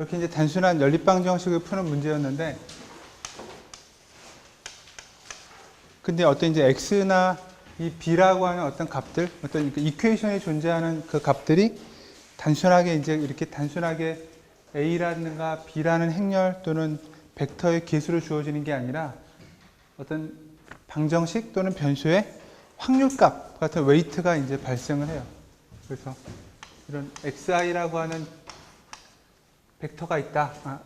이렇게 이제 단순한 연립방정식을 푸는 문제였는데, 근데 어떤 이제 x나 이 b라고 하는 어떤 값들, 어떤 이퀘이션에 존재하는 그 값들이 단순하게 이제 이렇게 단순하게 a라든가 b라는 행렬 또는 벡터의 개수로 주어지는 게 아니라 어떤 방정식 또는 변수의 확률값 같은 웨이트가 이제 발생을 해요. 그래서 이런 xi라고 하는 벡터가 있다,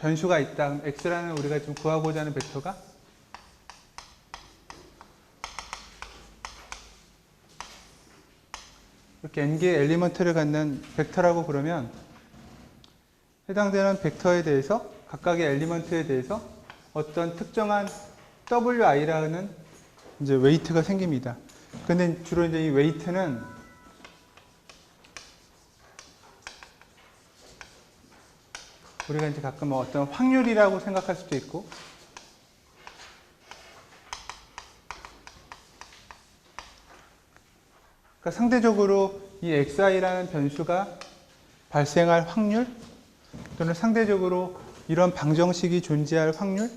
변수가 있다. 그럼 x라는 우리가 좀 구하고자 하는 벡터가 이렇게 n개의 엘리먼트를 갖는 벡터라고 그러면 해당되는 벡터에 대해서 각각의 엘리먼트에 대해서 어떤 특정한 wi라는 이제 웨이트가 생깁니다. 근데 주로 이제 이 웨이트는 우리가 이제 가끔 어떤 확률이라고 생각할 수도 있고, 그러니까 상대적으로 이 xi라는 변수가 발생할 확률 또는 상대적으로 이런 방정식이 존재할 확률,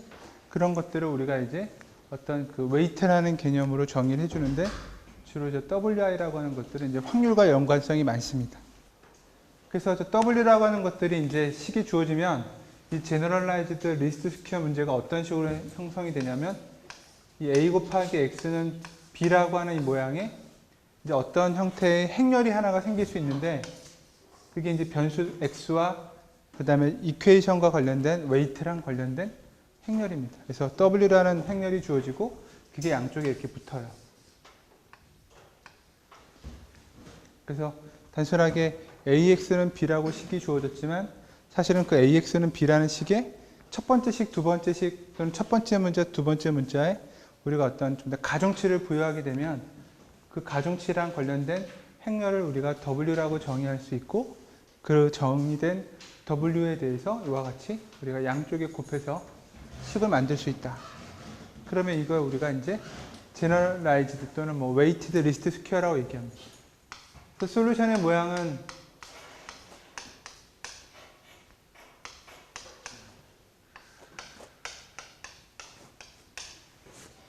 그런 것들을 우리가 이제 어떤 그 웨이트라는 개념으로 정의를 해주는데, 주로 이제 wi라고 하는 것들은 이제 확률과 연관성이 많습니다. 그래서 저 w라고 하는 것들이 이제 식이 주어지면 이 제너럴라이즈드 리스트 스퀘어 문제가 어떤 식으로 형성이 되냐면, 이 a 곱하기 x는 b라고 하는 이 모양에 이제 어떤 형태의 행렬이 하나가 생길 수 있는데, 그게 이제 변수 x와 그 다음에 이퀘이션과 관련된 웨이트랑 관련된 행렬입니다. 그래서 w라는 행렬이 주어지고 그게 양쪽에 이렇게 붙어요. 그래서 단순하게 ax는 b라고 식이 주어졌지만 사실은 그 ax는 b라는 식의 첫 번째 식, 두 번째 식 또는 첫 번째 문자, 두 번째 문자에 우리가 어떤 좀 더 가중치를 부여하게 되면 그 가중치랑 관련된 행렬을 우리가 w라고 정의할 수 있고, 그 정의된 w에 대해서 이와 같이 우리가 양쪽에 곱해서 식을 만들 수 있다. 그러면 이걸 우리가 이제 제너럴라이즈드 또는 뭐 웨이티드 리스트 스퀘어라고 얘기합니다. 그 솔루션의 모양은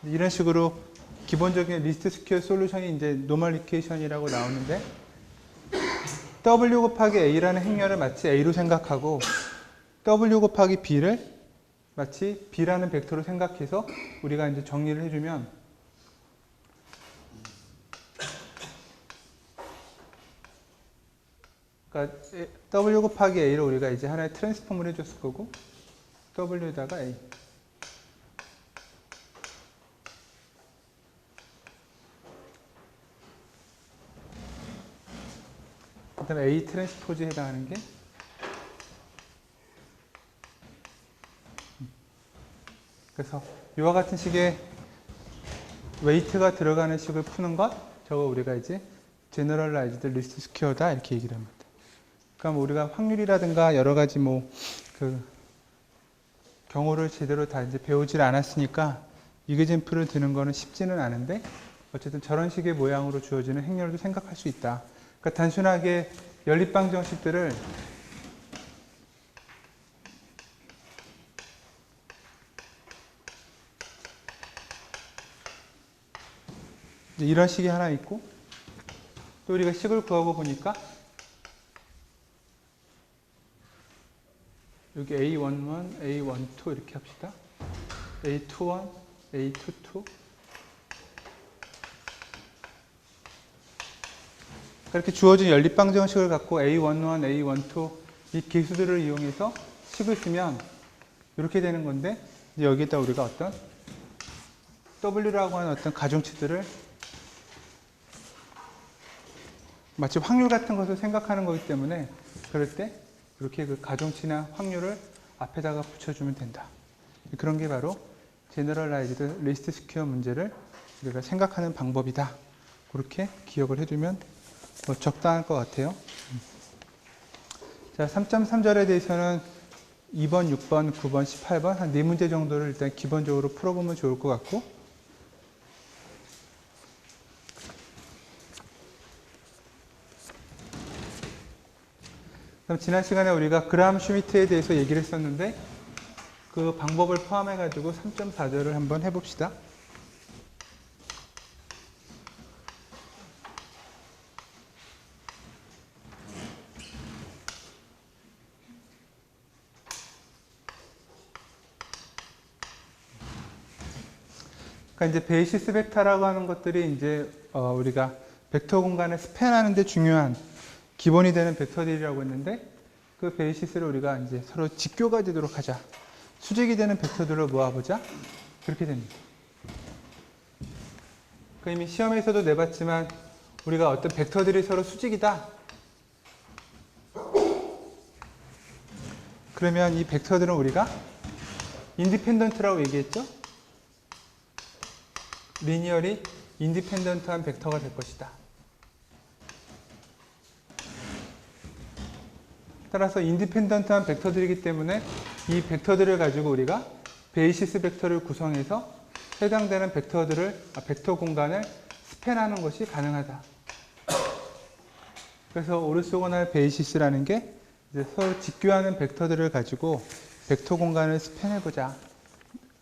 이런 식으로 기본적인 리스트 스퀘어 솔루션이 이제 노멀 이퀘이션이라고 나오는데, w 곱하기 a라는 행렬을 마치 a로 생각하고 w 곱하기 b를 마치 b라는 벡터로 생각해서 우리가 이제 정리를 해주면, 그러니까 w 곱하기 a를 우리가 이제 하나의 트랜스폼을 해줬을 거고, w에다가 a. 그 다음에 A 트랜스포즈에 해당하는 게 그래서 이와 같은 식의 웨이트가 들어가는 식을 푸는 것, 저거 우리가 이제 제너럴라이즈드 리스트 스퀘어다 이렇게 얘기를 합니다. 그럼 우리가 확률이라든가 여러 가지 뭐 그 경우를 제대로 다 이제 배우질 않았으니까 이그젠플을 드는 거는 쉽지는 않은데, 어쨌든 저런 식의 모양으로 주어지는 행렬도 생각할 수 있다. 그러니까 단순하게 연립방정식들을 이런 식이 하나 있고, 또 우리가 식을 구하고 보니까 여기 A11, A12 이렇게 합시다. A21, A22. 그렇게 주어진 연립방정식을 갖고 A11, A12 이 개수들을 이용해서 식을 쓰면 이렇게 되는 건데, 이제 여기에다 우리가 어떤 W라고 하는 어떤 가중치들을 마치 확률 같은 것을 생각하는 거기 때문에, 그럴 때 이렇게 그 가중치나 확률을 앞에다가 붙여주면 된다. 그런 게 바로 제너럴라이즈드 리스트 스퀘어 문제를 우리가 생각하는 방법이다. 그렇게 기억을 해두면 뭐 적당할 것 같아요. 자, 3.3절에 대해서는 2번, 6번, 9번, 18번 한 4문제 정도를 일단 기본적으로 풀어보면 좋을 것 같고, 그럼 지난 시간에 우리가 그라함 슈미트에 대해서 얘기를 했었는데 그 방법을 포함해 가지고 3.4절을 한번 해봅시다. 그러니까 이제 베이시스 벡터라고 하는 것들이 이제 우리가 벡터 공간을 스팬하는 데 중요한 기본이 되는 벡터들이라고 했는데 그 베이시스를 우리가 이제 서로 직교가 되도록 하자. 수직이 되는 벡터들로 모아보자. 그렇게 됩니다. 이미 시험에서도 내봤지만 우리가 어떤 벡터들이 서로 수직이다. 그러면 이 벡터들은 우리가 인디펜던트라고 얘기했죠. 리니어리 인디펜던트한 벡터가 될 것이다. 따라서 인디펜던트한 벡터들이기 때문에 이 벡터들을 가지고 우리가 베이시스 벡터를 구성해서 해당되는 벡터 공간을 스팬하는 것이 가능하다. 그래서 오르소고날 베이시스라는 게 이제 서로 직교하는 벡터들을 가지고 벡터 공간을 스팬해보자.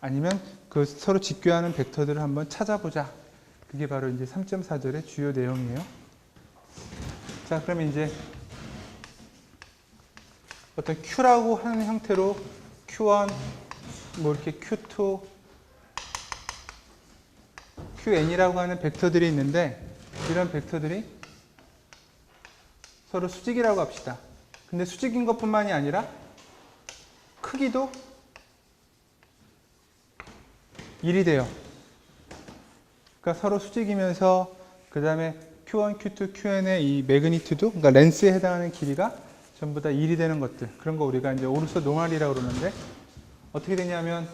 아니면 그 서로 직교하는 벡터들을 한번 찾아보자. 그게 바로 이제 3.4절의 주요 내용이에요. 자, 그러면 이제 어떤 Q라고 하는 형태로 Q1, 뭐 이렇게 Q2, Qn이라고 하는 벡터들이 있는데 이런 벡터들이 서로 수직이라고 합시다. 근데 수직인 것뿐만이 아니라 크기도 1이 돼요. 그러니까 서로 수직이면서 그 다음에 Q1, Q2, Qn의 이 매그니튜드, 그러니까 렌스에 해당하는 길이가 전부 다 1이 되는 것들. 그런 거 우리가 이제 오르소 노말이라고 그러는데 어떻게 되냐면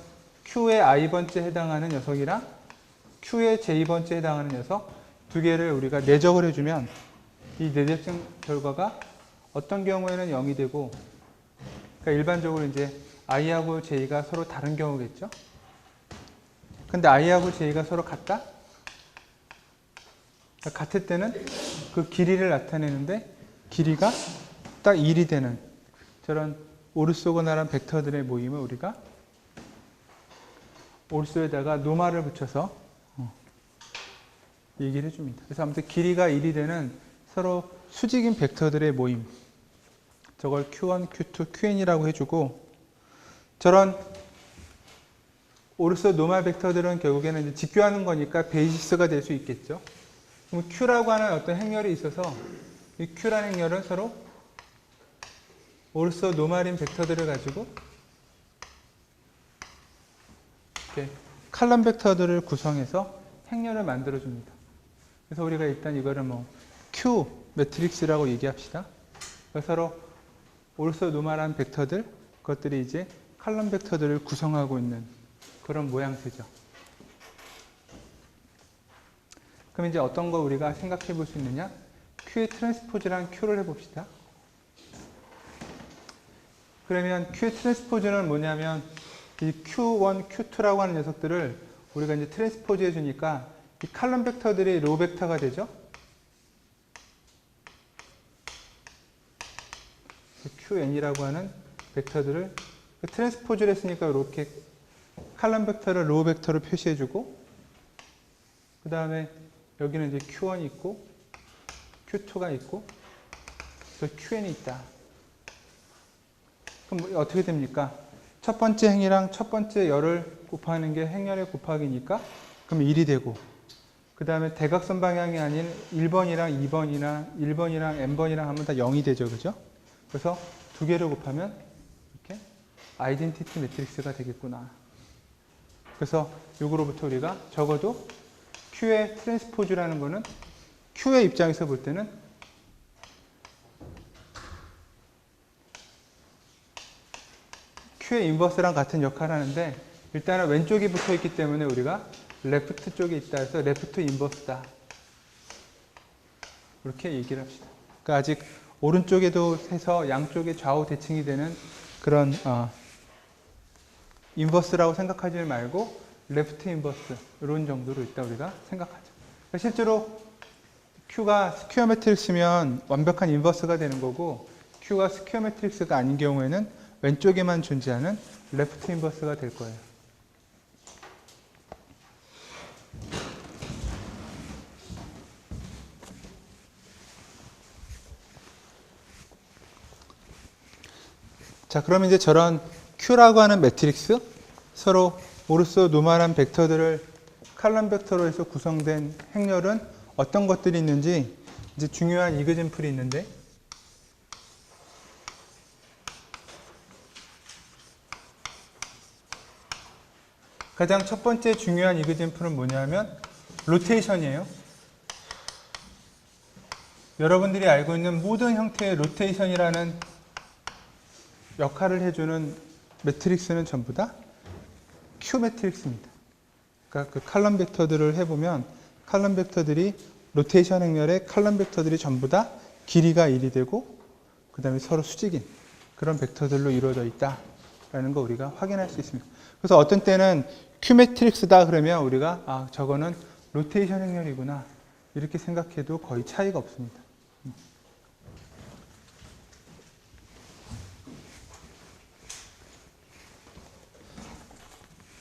Q의 i번째 해당하는 녀석이랑 Q의 j번째 해당하는 녀석 두 개를 우리가 내적을 해주면 이 내적 결과가 어떤 경우에는 0이 되고 그러니까 일반적으로 이제 i하고 j가 서로 다른 경우겠죠. 근데 i하고 j가 서로 같다? 같을 때는 그 길이를 나타내는데 길이가 딱 1이 되는 저런 오르소고날한 벡터들의 모임을 우리가 오르소에다가 노말을 붙여서 얘기를 해줍니다. 그래서 아무튼 길이가 1이 되는 서로 수직인 벡터들의 모임 저걸 Q1, Q2, Qn이라고 해주고 저런 오르소 노말 벡터들은 결국에는 이제 직교하는 거니까 베이시스가 될 수 있겠죠. 그럼 Q라고 하는 어떤 행렬이 있어서 이 Q라는 행렬은 서로 오르소 노말인 벡터들을 가지고 이렇게 칼럼 벡터들을 구성해서 행렬을 만들어 줍니다. 그래서 우리가 일단 이거를 뭐 Q 매트릭스라고 얘기합시다. 서로 오르소 노말한 벡터들 그것들이 이제 칼럼 벡터들을 구성하고 있는 그런 모양새죠. 그럼 이제 어떤 거 우리가 생각해 볼 수 있느냐? Q의 트랜스포즈랑 Q를 해봅시다. 그러면 Q의 트랜스포즈는 뭐냐면 이 Q1, Q2라고 하는 녀석들을 우리가 이제 트랜스포즈 해주니까 이 칼럼 벡터들이 로 벡터가 되죠. Qn이라고 하는 벡터들을 트랜스포즈를 했으니까 이렇게 칼럼 벡터를 로 벡터로 표시해주고 그 다음에 여기는 이제 Q1이 있고 Q2가 있고 또 Qn이 있다. 그럼 어떻게 됩니까? 첫 번째 행이랑 첫 번째 열을 곱하는 게 행렬의 곱하기니까 그럼 1이 되고 그 다음에 대각선 방향이 아닌 1번이랑 2번이나 1번이랑 n번이랑 하면 다 0이 되죠. 그죠? 그래서 두 개를 곱하면 이렇게 아이덴티티 매트릭스가 되겠구나. 그래서 요거로부터 우리가 적어도 Q의 트랜스포즈라는 거는 Q의 입장에서 볼 때는 Q의 인버스랑 같은 역할을 하는데 일단은 왼쪽이 붙어 있기 때문에 우리가 레프트 쪽에 있다 해서 레프트 인버스다. 이렇게 얘기를 합시다. 그러니까 아직 오른쪽에도 해서 양쪽에 좌우 대칭이 되는 그런 인버스라고 생각하지 말고 레프트 인버스 이런 정도로 있다 우리가 생각하죠. 그러니까 실제로 Q가 스퀘어 매트릭스면 완벽한 인버스가 되는 거고 Q가 스퀘어 매트릭스가 아닌 경우에는 왼쪽에만 존재하는 레프트 인버스가 될 거예요. 자, 그럼 이제 저런 Q라고 하는 매트릭스, 서로 오르소 노멀한 벡터들을 칼럼 벡터로 해서 구성된 행렬은 어떤 것들이 있는지 이제 중요한 이그젠플이 있는데, 가장 첫 번째 중요한 이그젠플은 뭐냐면 로테이션이에요. 여러분들이 알고 있는 모든 형태의 로테이션이라는 역할을 해주는 매트릭스는 전부 다 Q 매트릭스입니다. 그러니까 그 칼럼 벡터들을 해보면 칼럼 벡터들이 로테이션 행렬의 칼럼 벡터들이 전부 다 길이가 1이 되고 그 다음에 서로 수직인 그런 벡터들로 이루어져 있다라는 거 우리가 확인할 수 있습니다. 그래서 어떤 때는 Q 매트릭스다 그러면 우리가 아 저거는 로테이션 행렬이구나 이렇게 생각해도 거의 차이가 없습니다.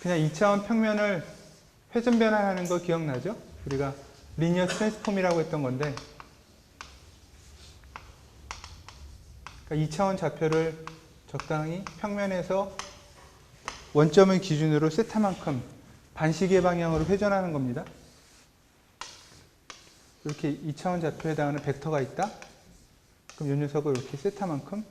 그냥 2차원 평면을 회전 변환하는 거 기억나죠? 우리가 리니어 트랜스폼이라고 했던 건데, 그러니까 2차원 좌표를 적당히 평면에서 원점을 기준으로 세타만큼 반시계 방향으로 회전하는 겁니다. 이렇게 2차원 좌표에 해당하는 벡터가 있다. 그럼 이 녀석을 이렇게 세타만큼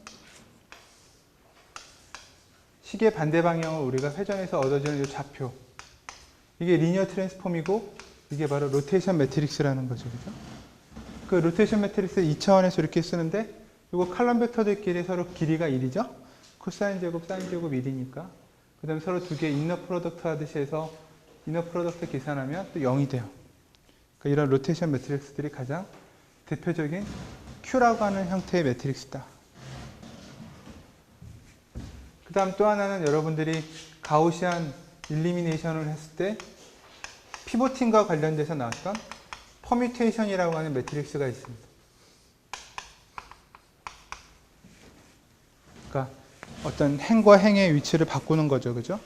시계 반대 방향으로 우리가 회전해서 얻어지는 이 좌표, 이게 리니어 트랜스폼이고 이게 바로 로테이션 매트릭스라는 거죠. 그죠? 그 로테이션 매트릭스 2차원에서 이렇게 쓰는데 이거 칼럼 벡터들끼리 서로 길이가 1이죠. 코사인 제곱, 사인 제곱 1이니까 그 다음에 서로 두 개 이너 프로덕트 하듯이 해서 이너 프로덕트 계산하면 또 0이 돼요. 그러니까 이런 로테이션 매트릭스들이 가장 대표적인 Q라고 하는 형태의 매트릭스다. 그 다음 또 하나는 여러분들이 가우시안 일리미네이션을 했을 때 피보팅과 관련돼서 나왔던 퍼뮤테이션이라고 하는 매트릭스가 있습니다. 그러니까 어떤 행과 행의 위치를 바꾸는 거죠. 그죠?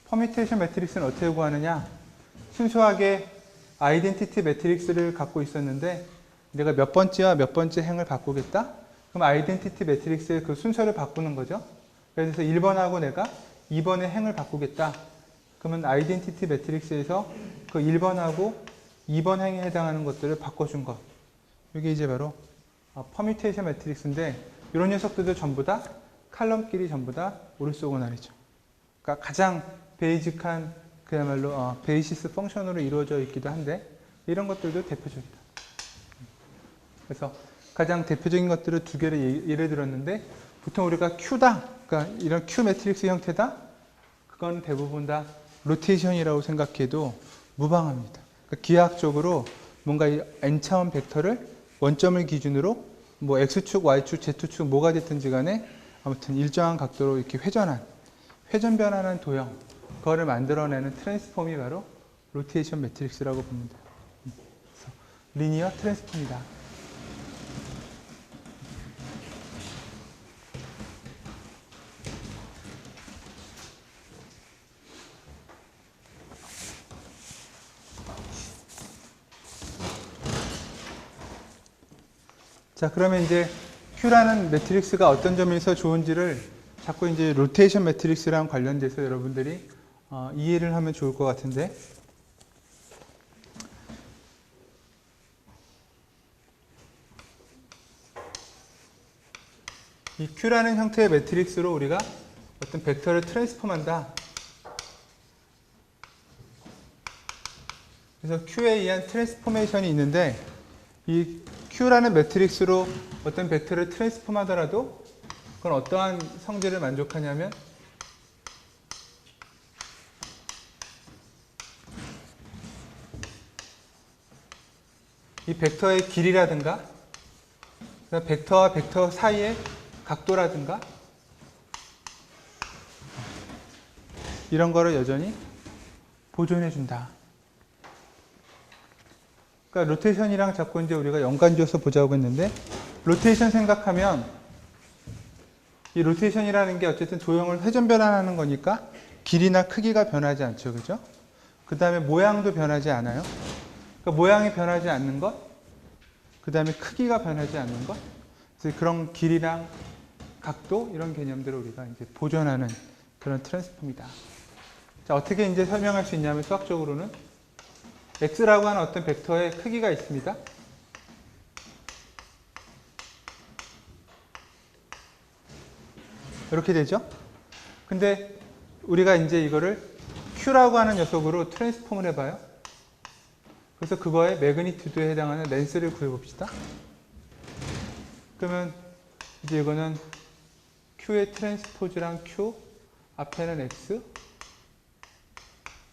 퍼뮤테이션 매트릭스는 어떻게 구하느냐? 순수하게 아이덴티티 매트릭스를 갖고 있었는데 내가 몇 번째와 몇 번째 행을 바꾸겠다? 그럼 아이덴티티 매트릭스의 그 순서를 바꾸는 거죠. 그래서 1번하고 내가 2번의 행을 바꾸겠다. 그러면 아이덴티티 매트릭스에서 그 1번하고 2번 행에 해당하는 것들을 바꿔준 것. 이게 이제 바로 퍼뮤테이션 매트릭스인데 이런 녀석들도 전부 다 칼럼끼리 전부 다 오르소고날이죠. 그러니까 가장 베이직한 그야말로 베이시스 펑션으로 이루어져 있기도 한데 이런 것들도 대표적이다. 그래서 가장 대표적인 것들을 두 개를 예를 들었는데 보통 우리가 Q다. 그러니까 이런 Q 매트릭스 형태다. 그건 대부분 다 로테이션이라고 생각해도 무방합니다. 그러니까 기하학적으로 뭔가 이 n차원 벡터를 원점을 기준으로 뭐 x축, y축, z축 뭐가 됐든지 간에 아무튼 일정한 각도로 이렇게 회전 변환한 도형 그거를 만들어내는 트랜스폼이 바로 로테이션 매트릭스라고 봅니다. 그래서 리니어 트랜스폼이다. 자, 그러면 이제 Q라는 매트릭스가 어떤 점에서 좋은지를 자꾸 이제 로테이션 매트릭스랑 관련돼서 여러분들이 이해를 하면 좋을 것 같은데, 이 Q라는 형태의 매트릭스로 우리가 어떤 벡터를 트랜스폼한다. 그래서 Q에 의한 트랜스포메이션이 있는데 이 Q라는 매트릭스로 어떤 벡터를 트랜스폼 하더라도 그건 어떠한 성질을 만족하냐면 이 벡터의 길이라든가 벡터와 벡터 사이의 각도라든가 이런 거를 여전히 보존해 준다. 그러니까 로테이션이랑 자꾸 이제 우리가 연관지어서 보자고 했는데 로테이션 생각하면 이 로테이션이라는 게 어쨌든 도형을 회전 변환하는 거니까 길이나 크기가 변하지 않죠. 그죠? 그 다음에 모양도 변하지 않아요. 그러니까 모양이 변하지 않는 것, 그 다음에 크기가 변하지 않는 것, 그래서 그런 길이랑 각도 이런 개념들을 우리가 이제 보존하는 그런 트랜스폼이다. 자, 어떻게 이제 설명할 수 있냐면 수학적으로는 x라고 하는 어떤 벡터의 크기가 있습니다. 이렇게 되죠. 근데 우리가 이제 이거를 q라고 하는 녀석으로 트랜스폼을 해봐요. 그래서 그거의 매그니튜드에 해당하는 렌스를 구해봅시다. 그러면 이제 이거는 q의 트랜스포즈랑 q, 앞에는 x,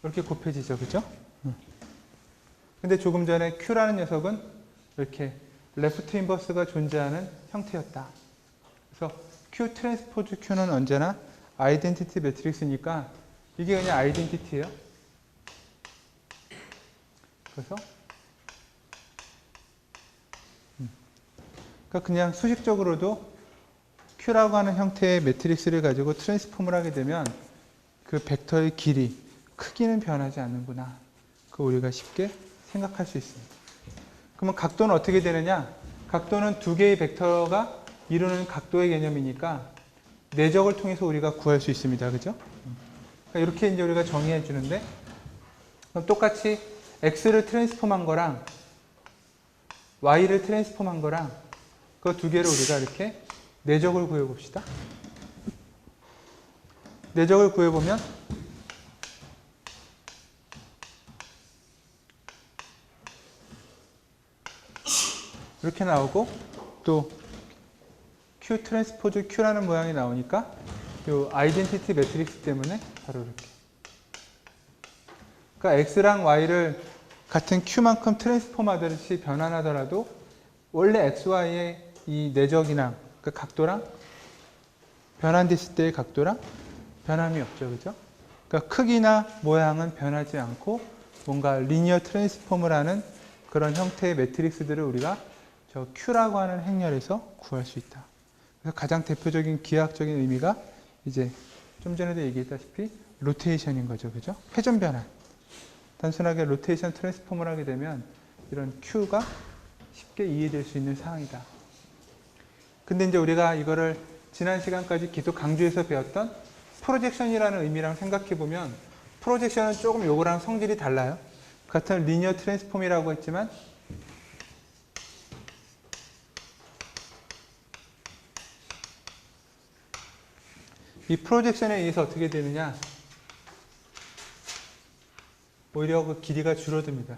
이렇게 곱해지죠. 그죠? 근데 조금 전에 q라는 녀석은 이렇게 레프트 인버스가 존재하는 형태였다. 그래서 q 트랜스포즈 q는 언제나 아이덴티티 매트릭스니까 이게 그냥 아이덴티티예요. 그래서 그러니까 그냥 수식적으로도 q라고 하는 형태의 매트릭스를 가지고 트랜스폼을 하게 되면 그 벡터의 길이, 크기는 변하지 않는구나. 그거 우리가 쉽게 생각할 수 있습니다. 그러면 각도는 어떻게 되느냐? 각도는 두 개의 벡터가 이루는 각도의 개념이니까 내적을 통해서 우리가 구할 수 있습니다. 그죠? 그러니까 이렇게 이제 우리가 정의해 주는데, 그럼 똑같이 x를 트랜스폼한 거랑 y를 트랜스폼한 거랑 그 두 개를 우리가 이렇게 내적을 구해 봅시다. 내적을 구해 보면 이렇게 나오고, 또 q 트랜스포즈 q라는 모양이 나오니까 이 아이덴티티 매트릭스 때문에 바로 이렇게. 그러니까 x랑 y를 같은 q만큼 트랜스폼 하듯이 변환하더라도 원래 xy의 이 내적이랑 그 각도랑 변환됐을 때의 각도랑 변함이 없죠. 그죠? 그러니까 크기나 모양은 변하지 않고 뭔가 리니어 트랜스폼을 하는 그런 형태의 매트릭스들을 우리가 저 q라고 하는 행렬에서 구할 수 있다. 그래서 가장 대표적인 기하학적인 의미가 이제 좀 전에도 얘기했다시피 로테이션인 거죠. 그죠? 회전 변환. 단순하게 로테이션 트랜스폼을 하게 되면 이런 q가 쉽게 이해될 수 있는 상황이다. 근데 이제 우리가 이거를 지난 시간까지 계속 강조해서 배웠던 프로젝션이라는 의미랑 생각해 보면 프로젝션은 조금 요거랑 성질이 달라요. 같은 리니어 트랜스폼이라고 했지만 이 프로젝션에 의해서 어떻게 되느냐? 오히려 그 길이가 줄어듭니다.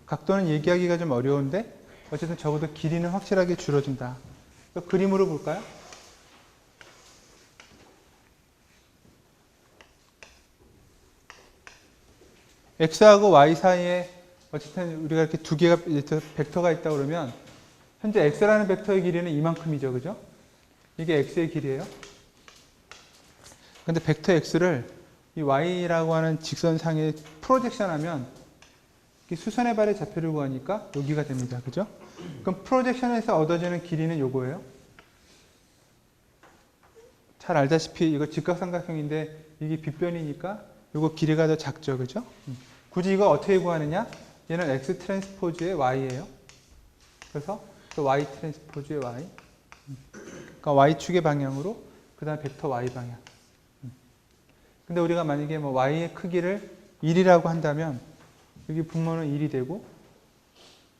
각도는 얘기하기가 좀 어려운데 어쨌든 적어도 길이는 확실하게 줄어든다. 그림으로 볼까요? x하고 y 사이에 어쨌든 우리가 이렇게 두 개가 벡터가 있다 그러면 현재 x라는 벡터의 길이는 이만큼이죠. 그죠? 이게 x의 길이에요. 근데 벡터 x를 이 y라고 하는 직선상에 프로젝션 하면 수선의 발의 좌표를 구하니까 여기가 됩니다. 그죠? 그럼 프로젝션에서 얻어지는 길이는 요거예요. 잘 알다시피 이거 직각삼각형인데 이게 빗변이니까 요거 길이가 더 작죠. 그죠? 굳이 이거 어떻게 구하느냐? 얘는 x 트랜스포즈의 y예요. 그래서 또 y 트랜스포즈의 y. 그러니까 y축의 방향으로 그 다음 벡터 y 방향. 근데 우리가 만약에 뭐 y의 크기를 1이라고 한다면 여기 분모는 1이 되고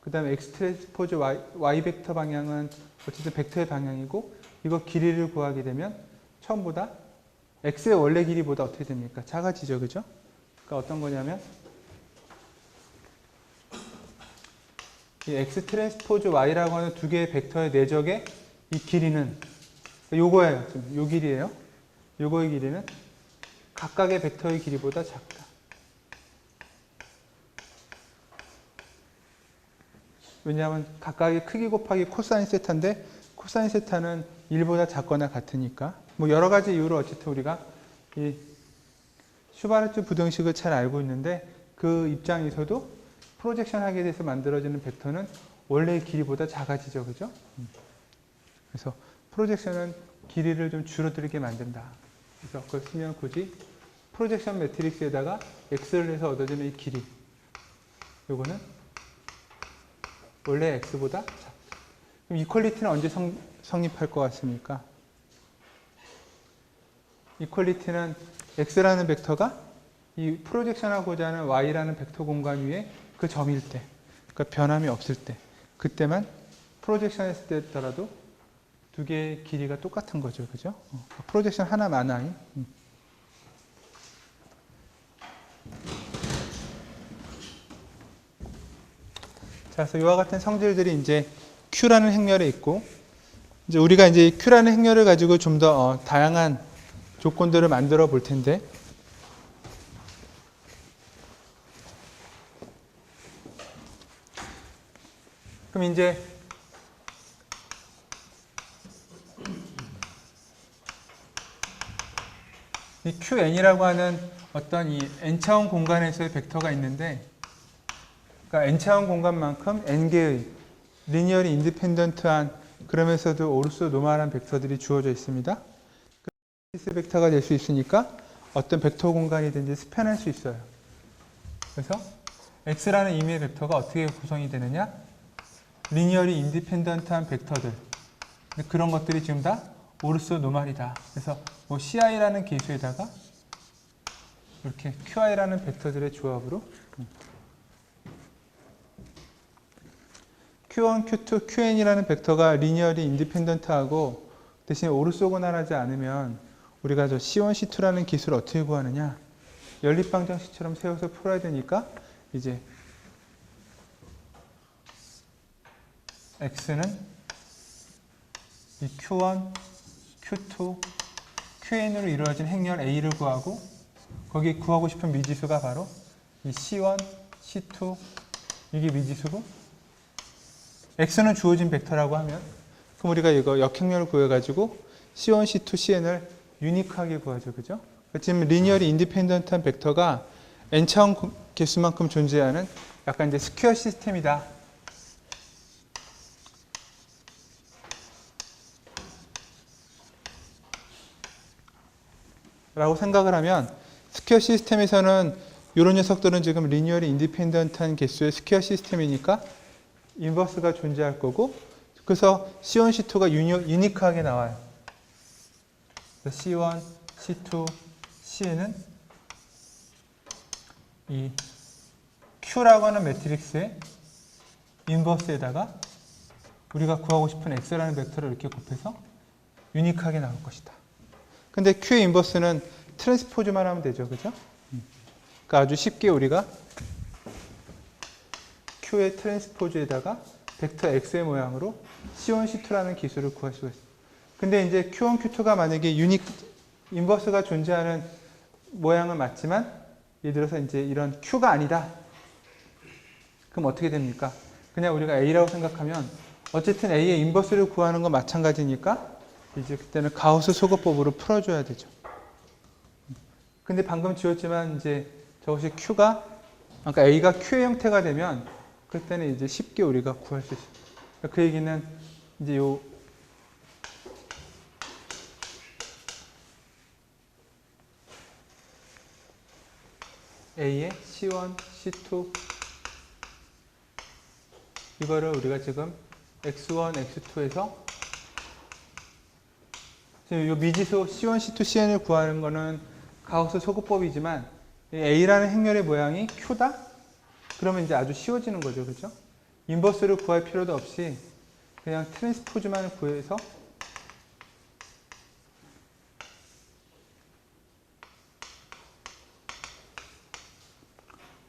그 다음에 x 트랜스포즈 y 벡터 방향은 어쨌든 벡터의 방향이고 이거 길이를 구하게 되면 처음보다 x의 원래 길이보다 어떻게 됩니까? 작아지죠. 그죠? 그러니까 어떤 거냐면 이 x 트랜스포즈 y라고 하는 두 개의 벡터의 내적의 이 길이는 요거예요. 요 길이에요. 요거의 길이는 각각의 벡터의 길이보다 작다. 왜냐하면 각각의 크기 곱하기 코사인 세타인데 코사인 세타는 1보다 작거나 같으니까 뭐 여러 가지 이유로 어쨌든 우리가 이 슈바르트 부등식을 잘 알고 있는데 그 입장에서도 프로젝션 하게 돼서 만들어지는 벡터는 원래의 길이보다 작아지죠. 그죠? 그래서 프로젝션은 길이를 좀 줄어들게 만든다. 그래서 그걸 쓰면 굳이 프로젝션 매트릭스에다가 x를 해서 얻어지는 이 길이, 요거는 원래 x보다 작다. 그럼 이퀄리티는 언제 성립할 것 같습니까? 이퀄리티는 x라는 벡터가 이 프로젝션하고자 하는 y라는 벡터 공간 위에 그 점일 때, 그러니까 변함이 없을 때, 그때만 프로젝션 했을 때더라도 두 개의 길이가 똑같은 거죠. 그죠? 프로젝션 하나만이. 자, 그래서 이와 같은 성질들이 이제 Q라는 행렬에 있고, 이제 우리가 이제 Q라는 행렬을 가지고 좀 더 다양한 조건들을 만들어 볼 텐데, 그럼 이제 이 QN이라고 하는 어떤 이 n차원 공간에서의 벡터가 있는데, 그러니까 n차원 공간만큼 n개의 리니어리 인디펜던트한, 그러면서도 오르소 노멀한 벡터들이 주어져 있습니다. 스페이스 벡터가 될 수 있으니까 어떤 벡터 공간이든지 스팬할 수 있어요. 그래서 x라는 임의의 벡터가 어떻게 구성이 되느냐? 리니어리 인디펜던트한 벡터들, 그런 것들이 지금 다 오르소 노멀이다. 그래서 뭐 CI라는 계수에다가 이렇게 QI라는 벡터들의 조합으로 Q1, Q2, QN이라는 벡터가 리니어리 인디펜던트하고 대신 오르소고널하지 않으면 우리가 저 C1, C2라는 기술을 어떻게 구하느냐? 연립방정식처럼 세워서 풀어야 되니까 이제 X는 이 Q1, Q2, QN으로 이루어진 행렬 A를 구하고, 거기 구하고 싶은 미지수가 바로 이 C1, C2, 이게 미지수고, X는 주어진 벡터라고 하면, 그럼 우리가 이거 역행렬을 구해가지고 C1, C2, CN을 유니크하게 구하죠. 그죠? 지금 리니어리 인디펜던트한 벡터가 n차원 개수만큼 존재하는 약간 이제 스퀘어 시스템이다. 라고 생각을 하면, 스퀘어 시스템에서는 이런 녀석들은 지금 리니어리 인디펜던트한 개수의 스퀘어 시스템이니까 인버스가 존재할 거고, 그래서 C1, C2가 유니크하게 나와요. C1, C2, C는 이 Q라고 하는 매트릭스의 인버스에다가 우리가 구하고 싶은 X라는 벡터를 이렇게 곱해서 유니크하게 나올 것이다. 근데 Q의 인버스는 트랜스포즈만 하면 되죠. 그죠? 그러니까 아주 쉽게 우리가 Q의 트랜스포즈에다가 벡터 X의 모양으로 C1, C2라는 기술을 구할 수가 있어요. 근데 이제 Q1, Q2가 만약에 인버스가 존재하는 모양은 맞지만, 예를 들어서 이제 이런 Q가 아니다. 그럼 어떻게 됩니까? 그냥 우리가 A라고 생각하면 어쨌든 A의 인버스를 구하는 건 마찬가지니까 이제 그때는 가우스 소거법으로 풀어줘야 되죠. 근데 방금 지웠지만 이제 저것이 Q가, 그러니까 A가 Q의 형태가 되면 그때는 이제 쉽게 우리가 구할 수 있어요. 그 얘기는 이제 요 A의 C1, C2 이거를 우리가 지금 X1, X2에서 지금 이 미지수 C1, C2, CN을 구하는 거는 가우스 소거법이지만 A라는 행렬의 모양이 Q다? 그러면 이제 아주 쉬워지는 거죠. 그죠? 인버스를 구할 필요도 없이 그냥 트랜스포즈만을 구해서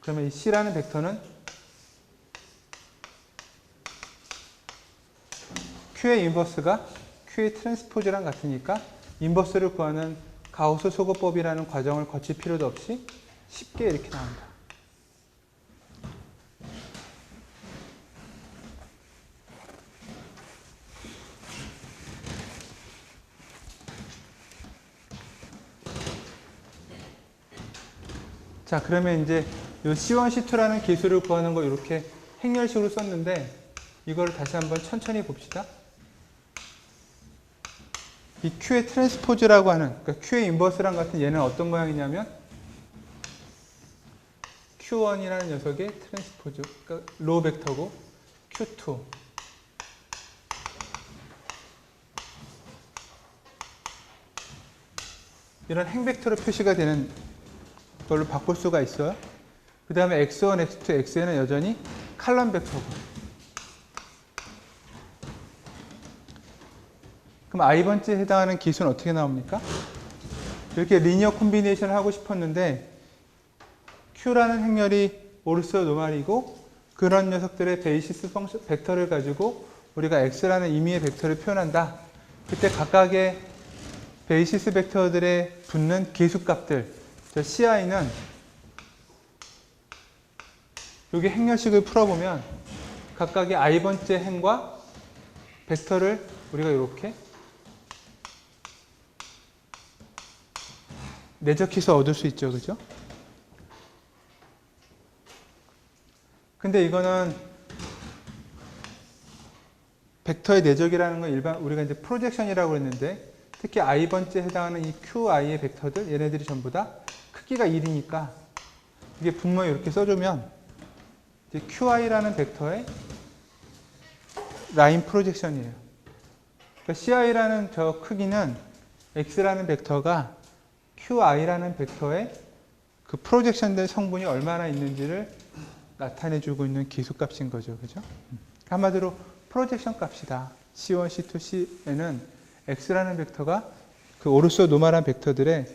그러면 이 C라는 벡터는 Q의 인버스가 Q의 트랜스포즈랑 같으니까 인버스를 구하는 가우스 소거법이라는 과정을 거칠 필요도 없이 쉽게 이렇게 나온다. 자, 그러면 이제 이 C1, C2라는 기술을 구하는 거 이렇게 행렬식으로 썼는데 이걸 다시 한번 천천히 봅시다. 이 Q의 트랜스포즈라고 하는, 그러니까 Q의 인버스랑 같은 얘는 어떤 모양이냐면 Q1이라는 녀석의 트랜스포즈, 그러니까 로 벡터고 Q2 이런 행벡터로 표시가 되는 걸로 바꿀 수가 있어요. 그 다음에 X1, X2, Xn은 여전히 칼럼 벡터고. 그럼 i번째에 해당하는 기수는 어떻게 나옵니까? 이렇게 리니어 콤비네이션을 하고 싶었는데 Q라는 행렬이 오르소 노말이고 그런 녀석들의 베이시스 펑션 벡터를 가지고 우리가 X라는 임의의 벡터를 표현한다. 그때 각각의 베이시스 벡터들에 붙는 계수값들, 저 CI는 여기 행렬식을 풀어보면 각각의 i번째 행과 벡터를 우리가 이렇게 내적해서 얻을 수 있죠. 그죠? 근데 이거는 벡터의 내적이라는 건 일반 우리가 이제 프로젝션이라고 했는데 특히 i번째에 해당하는 이 QI의 벡터들 얘네들이 전부 다 크기가 1이니까 이게 분모에 이렇게 써주면 이제 QI라는 벡터의 라인 프로젝션이에요. 그러니까 CI라는 저 크기는 X라는 벡터가 QI라는 벡터의 그 프로젝션된 성분이 얼마나 있는지를 나타내주고 있는 기수값인 거죠. 그죠? 한마디로 프로젝션 값이다. C1, C2, C에는 X라는 벡터가 그 오르소 노멀한 벡터들의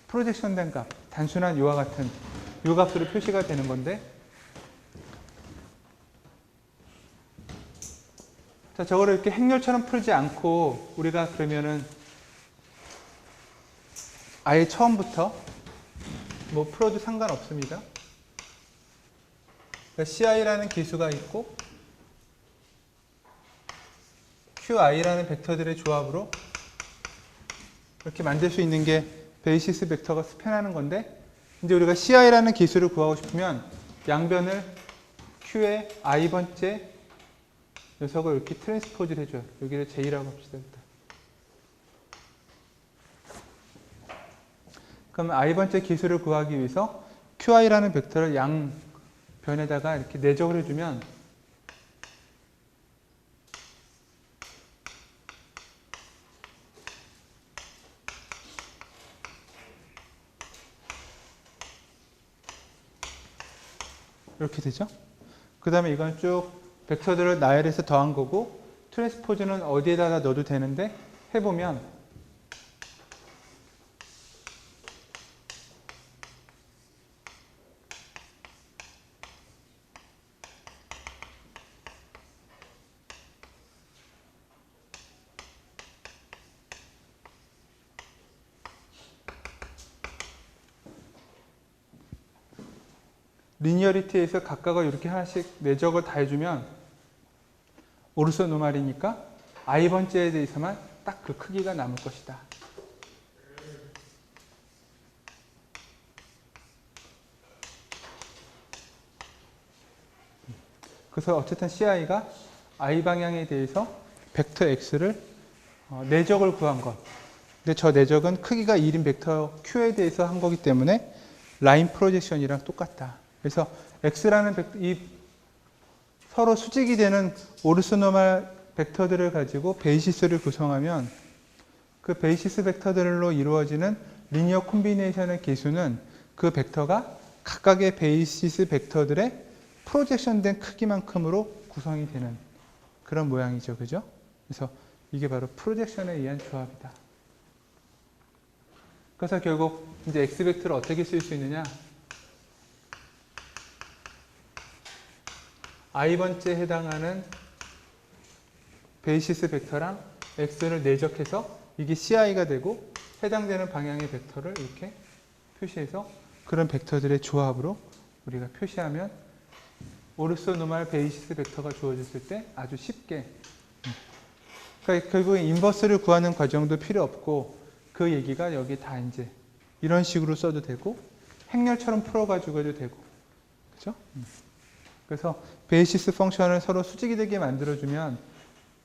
프로젝션된 값, 단순한 요와 같은 요 값으로 표시가 되는 건데 자, 저거를 이렇게 행렬처럼 풀지 않고 우리가 그러면은 아예 처음부터 뭐 풀어도 상관없습니다. 그러니까 CI라는 기수가 있고 QI라는 벡터들의 조합으로 이렇게 만들 수 있는 게 베이시스 벡터가 스팬하는 건데 이제 우리가 CI라는 기수를 구하고 싶으면 양변을 Q의 i번째 녀석을 이렇게 트랜스포즈를 해줘요. 여기를 J라고 합시다. 일단. 그럼 i번째 기수를 구하기 위해서 QI라는 벡터를 양변에다가 이렇게 내적을 해주면 이렇게 되죠. 그 다음에 이건 쭉 벡터들을 나열해서 더한 거고 트랜스포즈는 어디에다가 넣어도 되는데 해보면 리니어리티에서 각각을 이렇게 하나씩 내적을 다 해주면 오르소 노말이니까 i번째에 대해서만 딱 그 크기가 남을 것이다. 그래서 어쨌든 CI가 i 방향에 대해서 벡터 x를 내적을 구한 것. 근데 저 내적은 크기가 1인 벡터 q에 대해서 한 거기 때문에 라인 프로젝션이랑 똑같다. 그래서 x라는 이 서로 수직이 되는 오르소노멀 벡터들을 가지고 베이시스를 구성하면 그 베이시스 벡터들로 이루어지는 리니어 콤비네이션의 개수는 그 벡터가 각각의 베이시스 벡터들의 프로젝션된 크기만큼으로 구성이 되는 그런 모양이죠. 그죠? 그래서 이게 바로 프로젝션에 의한 조합이다. 그래서 결국 이제 x 벡터를 어떻게 쓸 수 있느냐? i번째에 해당하는 베이시스 벡터랑 x를 내적해서 이게 ci가 되고 해당되는 방향의 벡터를 이렇게 표시해서 그런 벡터들의 조합으로 우리가 표시하면 오르소노멀 베이시스 벡터가 주어졌을 때 아주 쉽게 그러니까 결국에 인버스를 구하는 과정도 필요 없고 그 얘기가 여기 다 이제 이런 식으로 써도 되고 행렬처럼 풀어가지고도 되고, 그죠? 그래서 베이시스 펑션을 서로 수직이 되게 만들어주면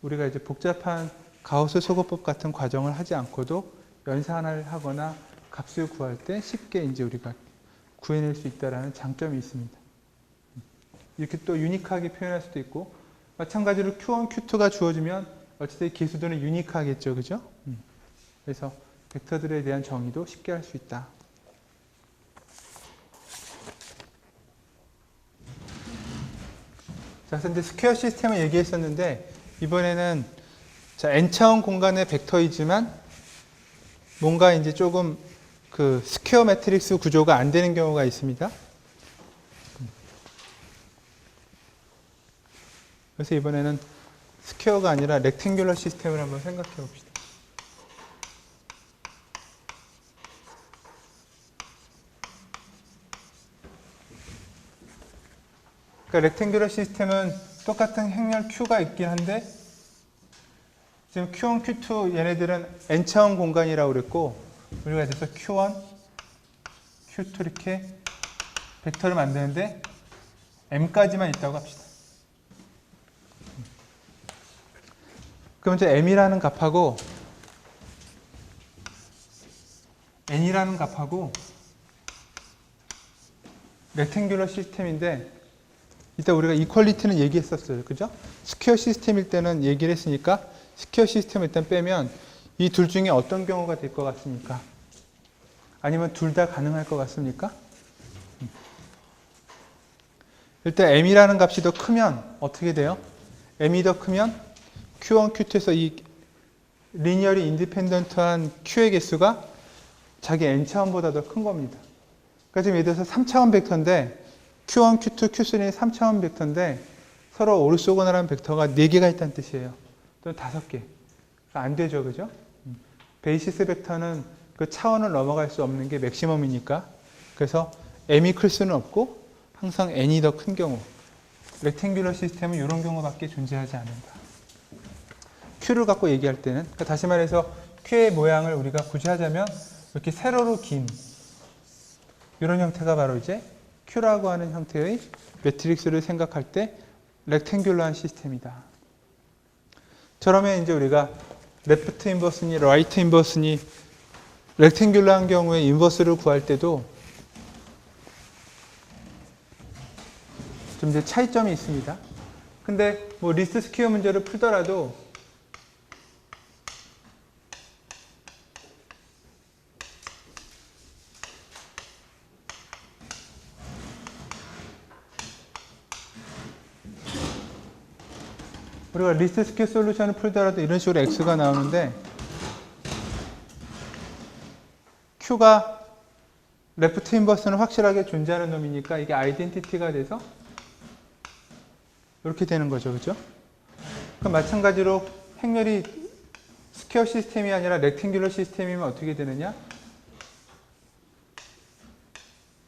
우리가 이제 복잡한 가우스 소거법 같은 과정을 하지 않고도 연산을 하거나 값을 구할 때 쉽게 이제 우리가 구해낼 수 있다라는 장점이 있습니다. 이렇게 또 유니크하게 표현할 수도 있고, 마찬가지로 Q1, Q2가 주어지면 어쨌든 계수도는 유니크하겠죠, 그죠? 그래서 벡터들에 대한 정의도 쉽게 할 수 있다. 자, 그래서 이제 스퀘어 시스템을 얘기했었는데, 이번에는 자, n차원 공간의 벡터이지만 뭔가 이제 조금 그 스퀘어 매트릭스 구조가 안 되는 경우가 있습니다. 그래서 이번에는 스퀘어가 아니라 렉탱귤러 시스템을 한번 생각해 봅시다. 그러니까 렉탱귤러 시스템은 똑같은 행렬 Q가 있긴 한데 지금 Q1, Q2 얘네들은 n차원 공간이라고 그랬고 우리가 그래서 Q1, Q2 이렇게 벡터를 만드는데 m까지만 있다고 합시다. 그럼 이제 m이라는 값하고 n이라는 값하고 렉탱귤러 시스템인데 이따 우리가 이퀄리티는 얘기했었어요. 그죠? 스퀘어 시스템일 때는 얘기를 했으니까 스퀘어 시스템을 일단 빼면 이 둘 중에 어떤 경우가 될 것 같습니까? 아니면 둘 다 가능할 것 같습니까? 일단 m이라는 값이 더 크면 어떻게 돼요? m이 더 크면 Q1, Q2에서 이 리니어리 인디펜던트한 Q의 개수가 자기 n차원보다 더 큰 겁니다. 그러니까 지금 예를 들어서 3차원 벡터인데 Q1, Q2, Q3는 3차원 벡터인데 서로 오르소고나라는 벡터가 4개가 있다는 뜻이에요. 또는 5개. 안 되죠. 그죠? 베이시스 벡터는 그 차원을 넘어갈 수 없는 게 맥시멈이니까. 그래서 m이 클 수는 없고 항상 n이 더 큰 경우. 렉탱귤러 시스템은 이런 경우밖에 존재하지 않는다. Q를 갖고 얘기할 때는 그러니까 다시 말해서 Q의 모양을 우리가 구제하자면 이렇게 세로로 긴 이런 형태가 바로 이제 Q라고 하는 형태의 매트릭스를 생각할 때 렉탱귤러한 시스템이다. 저러면 이제 우리가 레프트 인버스니 라이트 인버스니 렉탱귤러한 경우에 인버스를 구할 때도 좀 이제 차이점이 있습니다. 근데 뭐 리스트 스퀘어 문제를 풀더라도 우리가 리스트 스퀘어 솔루션을 풀더라도 이런 식으로 X가 나오는데 Q가 레프트 인버스는 확실하게 존재하는 놈이니까 이게 아이덴티티가 돼서 이렇게 되는 거죠. 그죠? 그럼 마찬가지로 행렬이 스퀘어 시스템이 아니라 렉탱귤러 시스템이면 어떻게 되느냐?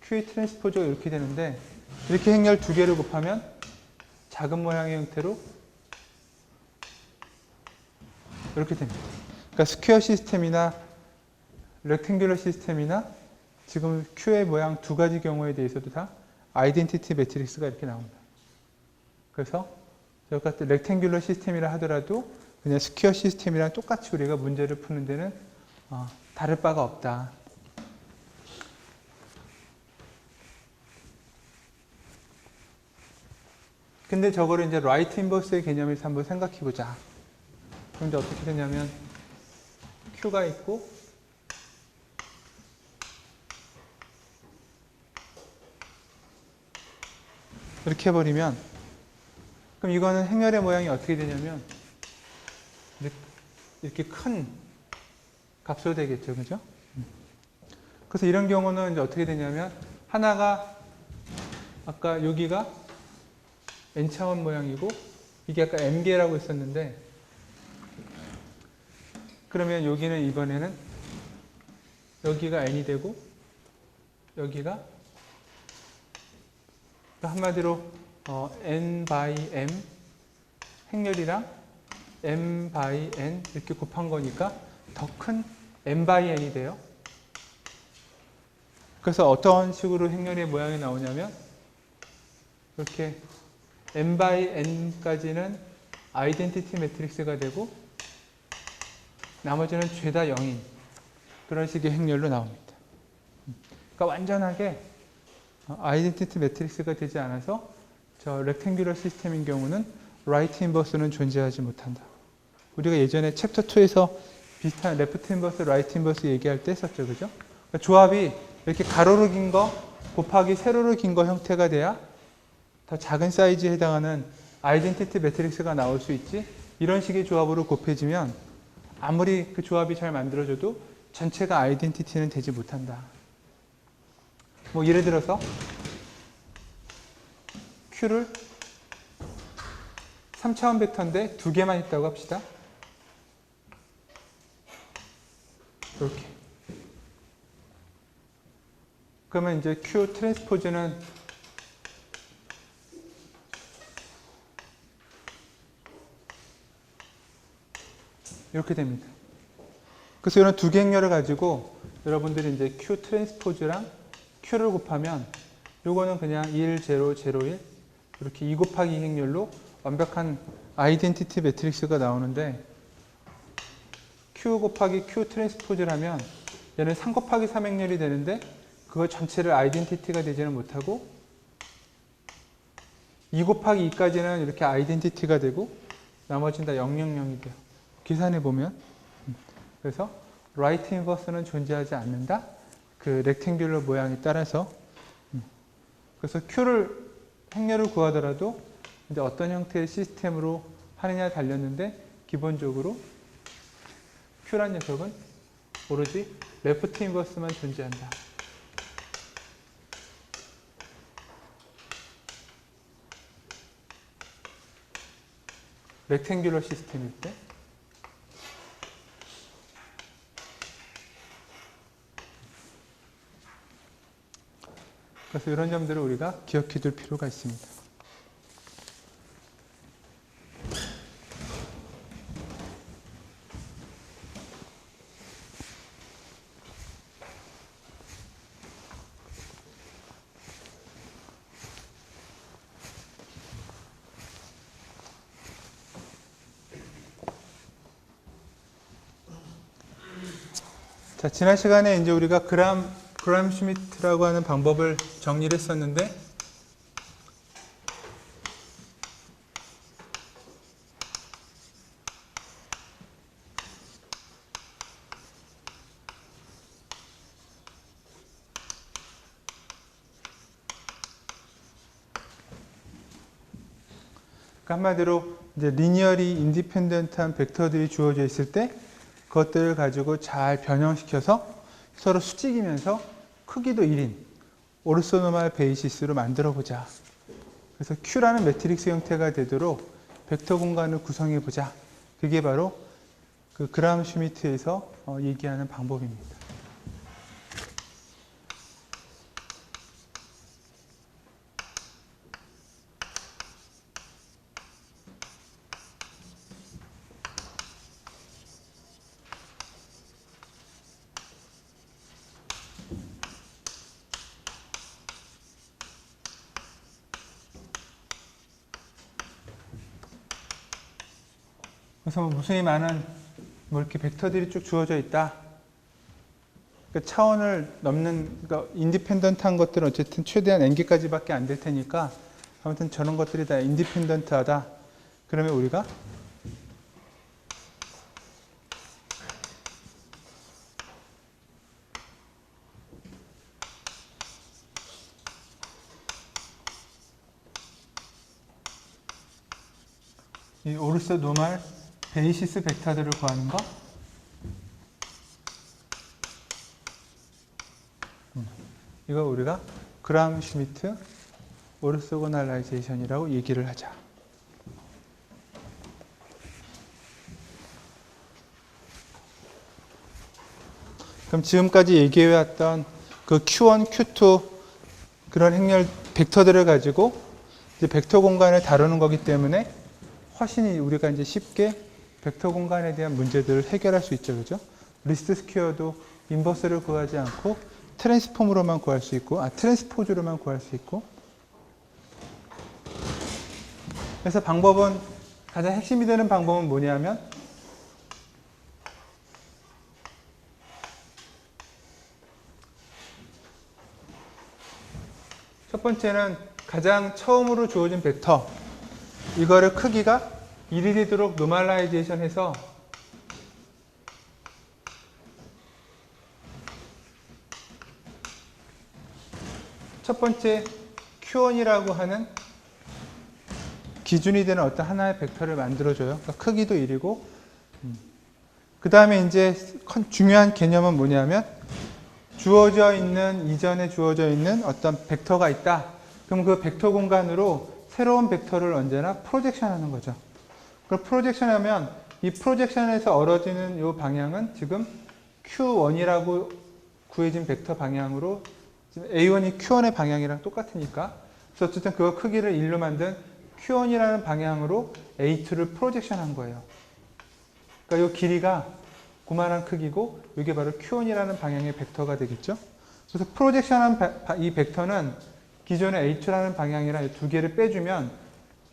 Q의 트랜스포즈가 이렇게 되는데 이렇게 행렬 2개를 곱하면 작은 모양의 형태로 이렇게 됩니다. 그러니까 스퀘어 시스템이나 렉탱귤러 시스템이나 지금 Q의 모양 2가지 경우에 대해서도 다 아이덴티티 매트릭스가 이렇게 나옵니다. 그래서 저희 같은 렉탱귤러 시스템이라 하더라도 그냥 스퀘어 시스템이랑 똑같이 우리가 문제를 푸는 데는 다를 바가 없다. 근데 저거를 이제 라이트 인버스의 개념에서 한번 생각해 보자. 그럼 이제 어떻게 되냐면 Q가 있고 이렇게 해버리면 그럼 이거는 행렬의 모양이 어떻게 되냐면 이렇게 큰 값으로 되겠죠. 그죠? 그래서 이런 경우는 이제 어떻게 되냐면 하나가 아까 여기가 n차원 모양이고 이게 아까 m개라고 했었는데 그러면 여기는 이번에는 여기가 n이 되고 여기가 한마디로 n by m 행렬이랑 m by n 이렇게 곱한 거니까 더 큰 m by n이 돼요. 그래서 어떤 식으로 행렬의 모양이 나오냐면 이렇게 n by n까지는 아이덴티티 매트릭스가 되고 나머지는 죄다 0인 그런 식의 행렬로 나옵니다. 그러니까 완전하게 아이덴티티 매트릭스가 되지 않아서 저 렉탱귤러 시스템인 경우는 라이트 인버스는 존재하지 못한다. 우리가 예전에 챕터 2에서 비슷한 레프트 인버스, 라이트 인버스 얘기할 때 했었죠. 그죠? 그러니까 조합이 이렇게 가로로 긴 거 곱하기 세로로 긴 거 형태가 돼야 더 작은 사이즈에 해당하는 아이덴티티 매트릭스가 나올 수 있지. 이런 식의 조합으로 곱해지면 아무리 그 조합이 잘 만들어져도 전체가 아이덴티티는 되지 못한다. 뭐 예를 들어서 Q를 3차원 벡터인데 두 개만 있다고 합시다. 이렇게. 그러면 이제 Q 트랜스포즈는 이렇게 됩니다. 그래서 이런 두 개 행렬을 가지고 여러분들이 이제 Q 트랜스포즈랑 Q를 곱하면 요거는 그냥 1, 0, 0, 1 이렇게 2 곱하기 2 행렬로 완벽한 아이덴티티 매트릭스가 나오는데 Q 곱하기 Q 트랜스포즈를 하면 얘는 3 곱하기 3 행렬이 되는데 그거 전체를 아이덴티티가 되지는 못하고 2 곱하기 2까지는 이렇게 아이덴티티가 되고 나머지는 다 000이 돼요. 계산해 보면. 그래서 라이트 인버스는 존재하지 않는다. 그 렉탱귤러 모양에 따라서. 그래서 Q를 행렬을 구하더라도 이제 어떤 형태의 시스템으로 하느냐에 달렸는데 기본적으로 Q란 녀석은 오로지 레프트 인버스만 존재한다. 렉탱귤러 시스템일 때. 그래서 이런 점들을 우리가 기억해 둘 필요가 있습니다. 자, 지난 시간에 이제 우리가 그람 슈미트라고 하는 방법을 정리를 했었는데 그러니까 한마디로 이제 리니어리 인디펜던트한 벡터들이 주어져 있을 때 그것들을 가지고 잘 변형시켜서 서로 수직이면서 크기도 1인 오르소노말 베이시스로 만들어 보자. 그래서 Q라는 매트릭스 형태가 되도록 벡터 공간을 구성해 보자. 그게 바로 그 그람 슈미트에서 얘기하는 방법입니다. 그래서 무수히 많은 뭐 이렇게 벡터들이 쭉 주어져 있다. 그러니까 차원을 넘는, 그러니까 인디펜던트한 것들은 어쨌든 최대한 n개까지밖에 안 될 테니까 아무튼 저런 것들이 다 인디펜던트하다. 그러면 우리가 이 오르소노말 베이시스 벡터들을 구하는 거. 이거 우리가 그람 슈미트 오르소고날라이제이션이라고 얘기를 하자. 그럼 지금까지 얘기해왔던 그 Q1, Q2 그런 행렬 벡터들을 가지고 이제 벡터 공간을 다루는 거기 때문에 훨씬 우리가 이제 쉽게 벡터 공간에 대한 문제들을 해결할 수 있죠. 그죠? 리스트 스퀘어도 인버스를 구하지 않고 트랜스폼으로만 구할 수 있고, 트랜스포즈로만 구할 수 있고. 그래서 방법은, 가장 핵심이 되는 방법은 뭐냐면, 첫 번째는 가장 처음으로 주어진 벡터, 이거를 크기가 1이 되도록 노멀라이제이션 해서 첫 번째 Q1이라고 하는 기준이 되는 어떤 하나의 벡터를 만들어줘요. 그러니까 크기도 1이고, 그 다음에 이제 중요한 개념은 뭐냐면, 이전에 주어져 있는 어떤 벡터가 있다. 그럼 그 벡터 공간으로 새로운 벡터를 언제나 프로젝션 하는 거죠. 그걸 프로젝션 하면 이 프로젝션에서 얼어지는 이 방향은 지금 Q1이라고 구해진 벡터 방향으로 지금 A1이 Q1의 방향이랑 똑같으니까, 그래서 어쨌든 그 크기를 1로 만든 Q1이라는 방향으로 A2를 프로젝션 한 거예요. 그러니까 이 길이가 그만한 크기고 이게 바로 Q1이라는 방향의 벡터가 되겠죠. 그래서 프로젝션한 이 벡터는 기존의 A2라는 방향이랑 두 개를 빼주면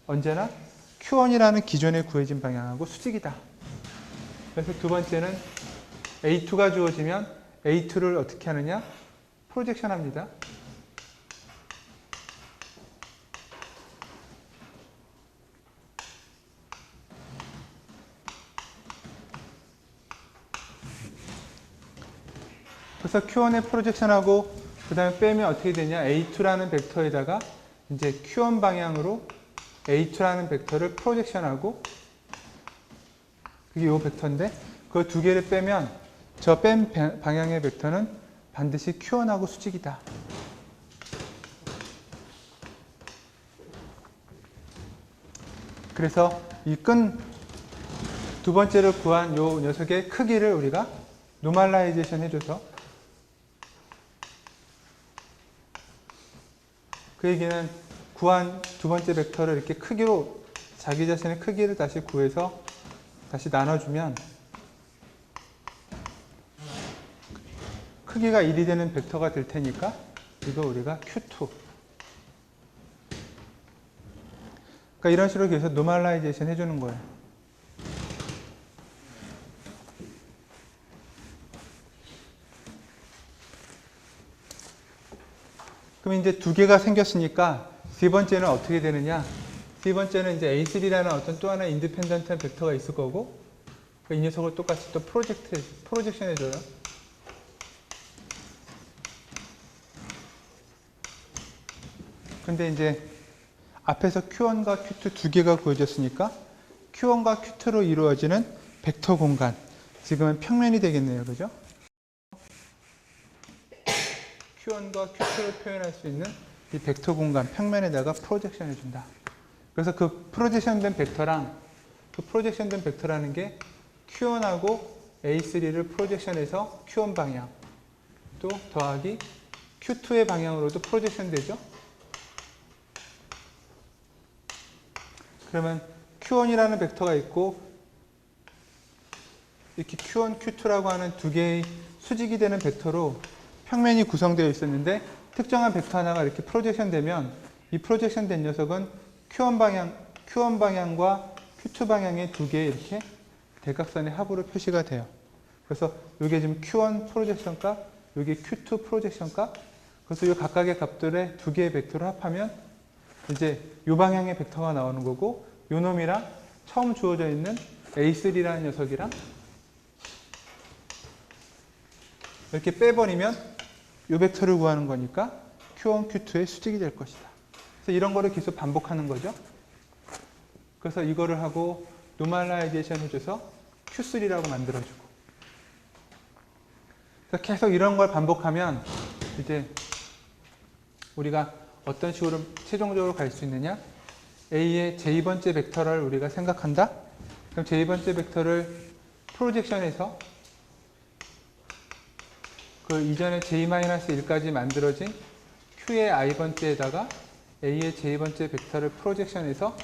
언제나 Q1이라는 기존에 구해진 방향하고 수직이다. 그래서 두 번째는 A2가 주어지면 A2를 어떻게 하느냐? 프로젝션 합니다. 그래서 Q1에 프로젝션하고 그 다음에 빼면 어떻게 되냐? A2라는 벡터에다가 이제 Q1 방향으로 A2라는 벡터를 프로젝션하고, 그게 이 벡터인데 그 두 개를 빼면 저 뺀 방향의 벡터는 반드시 Q1하고 수직이다. 그래서 이 두 번째로 구한 이 녀석의 크기를 우리가 노멀라이제이션 해줘서, 그 얘기는 구한 두 번째 벡터를 이렇게 크기로, 자기 자신의 크기를 다시 구해서 다시 나눠주면 크기가 1이 되는 벡터가 될 테니까 이거 우리가 Q2. 그러니까 이런 식으로 계속 노멀라이제이션 해주는 거예요. 그럼 이제 두 개가 생겼으니까 세 번째는 어떻게 되느냐? 세 번째는 이제 A3라는 어떤 또 하나의 인디펜던트한 벡터가 있을 거고, 이 녀석을 똑같이 또 프로젝션 해줘요. 근데 이제 앞에서 Q1과 Q2 두 개가 구해졌으니까 Q1과 Q2로 이루어지는 벡터 공간, 지금은 평면이 되겠네요. 그죠? Q1과 Q2를 표현할 수 있는 이 벡터 공간 평면에다가 프로젝션 해준다. 그래서 그 프로젝션된 벡터라는 게 Q1하고 A3를 프로젝션해서 Q1 방향, 또 더하기 Q2의 방향으로도 프로젝션 되죠. 그러면 Q1이라는 벡터가 있고, 이렇게 Q1, Q2라고 하는 두 개의 수직이 되는 벡터로 평면이 구성되어 있었는데, 특정한 벡터 하나가 이렇게 프로젝션 되면 이 프로젝션 된 녀석은 Q1 방향과 Q2 방향의 두 개의 이렇게 대각선의 합으로 표시가 돼요. 그래서 이게 지금 Q1 프로젝션 값, 이게 Q2 프로젝션 값, 그래서 이 각각의 값들의 두 개의 벡터를 합하면 이제 이 방향의 벡터가 나오는 거고, 이 놈이랑 처음 주어져 있는 A3라는 녀석이랑 이렇게 빼버리면 이 벡터를 구하는 거니까 Q1, Q2의 수직이 될 것이다. 그래서 이런 거를 계속 반복하는 거죠. 그래서 이거를 하고 노멀라이제이션 해줘서 Q3라고 만들어주고. 그래서 계속 이런 걸 반복하면 이제 우리가 어떤 식으로 최종적으로 갈 수 있느냐? A의 j-번째 벡터를 우리가 생각한다? 그럼 j-번째 벡터를 프로젝션해서 그 이전에 j-1까지 만들어진 Q의 i번째에다가 A의 j-번째 벡터를 프로젝션해서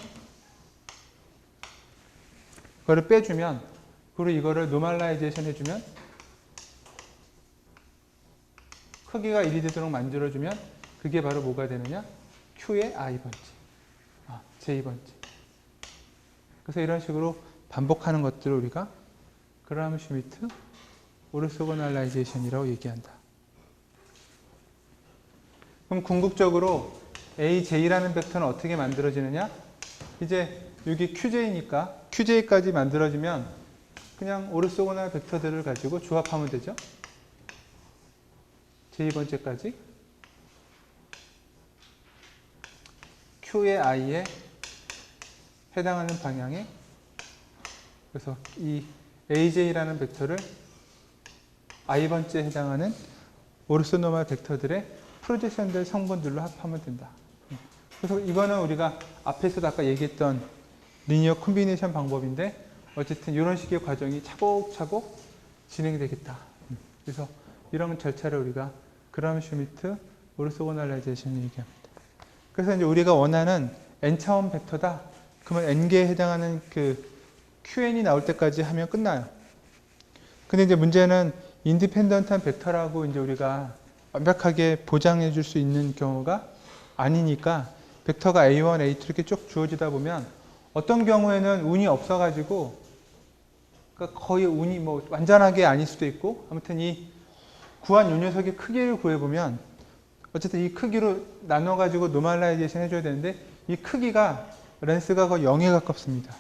그거를 빼주면, 그리고 이거를 노멀라이제이션 해주면 크기가 1이 되도록 만들어주면 그게 바로 뭐가 되느냐? Q의 i번째, j번째. 그래서 이런 식으로 반복하는 것들을 우리가 그라함 슈미트 오르소고날라이제이션이라고 얘기한다. 그럼 궁극적으로 AJ라는 벡터는 어떻게 만들어지느냐? 이제 여기 QJ니까 QJ까지 만들어지면 그냥 오르소고날 벡터들을 가지고 조합하면 되죠. J번째까지 Q의 i에 해당하는 방향에, 그래서 이 AJ라는 벡터를 i번째에 해당하는 오르소노멀 벡터들의 프로젝션될 성분들로 합하면 된다. 그래서 이거는 우리가 앞에서도 아까 얘기했던 리니어 콤비네이션 방법인데 어쨌든 이런 식의 과정이 차곡차곡 진행되겠다. 그래서 이런 절차를 우리가 그라함 슈미트 오르소고날라이제이션을 얘기합니다. 그래서 이제 우리가 원하는 n차원 벡터다. 그러면 n개에 해당하는 그 qn이 나올 때까지 하면 끝나요. 근데 이제 문제는 인디펜던트한 벡터라고 이제 우리가 완벽하게 보장해 줄 수 있는 경우가 아니니까 벡터가 A1, A2 이렇게 쭉 주어지다 보면 어떤 경우에는 운이 없어가지고 그러니까 거의 운이 뭐 완전하게 아닐 수도 있고 아무튼 이 구한 요 녀석의 크기를 구해보면 어쨌든 이 크기로 나눠가지고 노멀라이제이션 해줘야 되는데 이 크기가 렌스가 거의 0에 가깝습니다.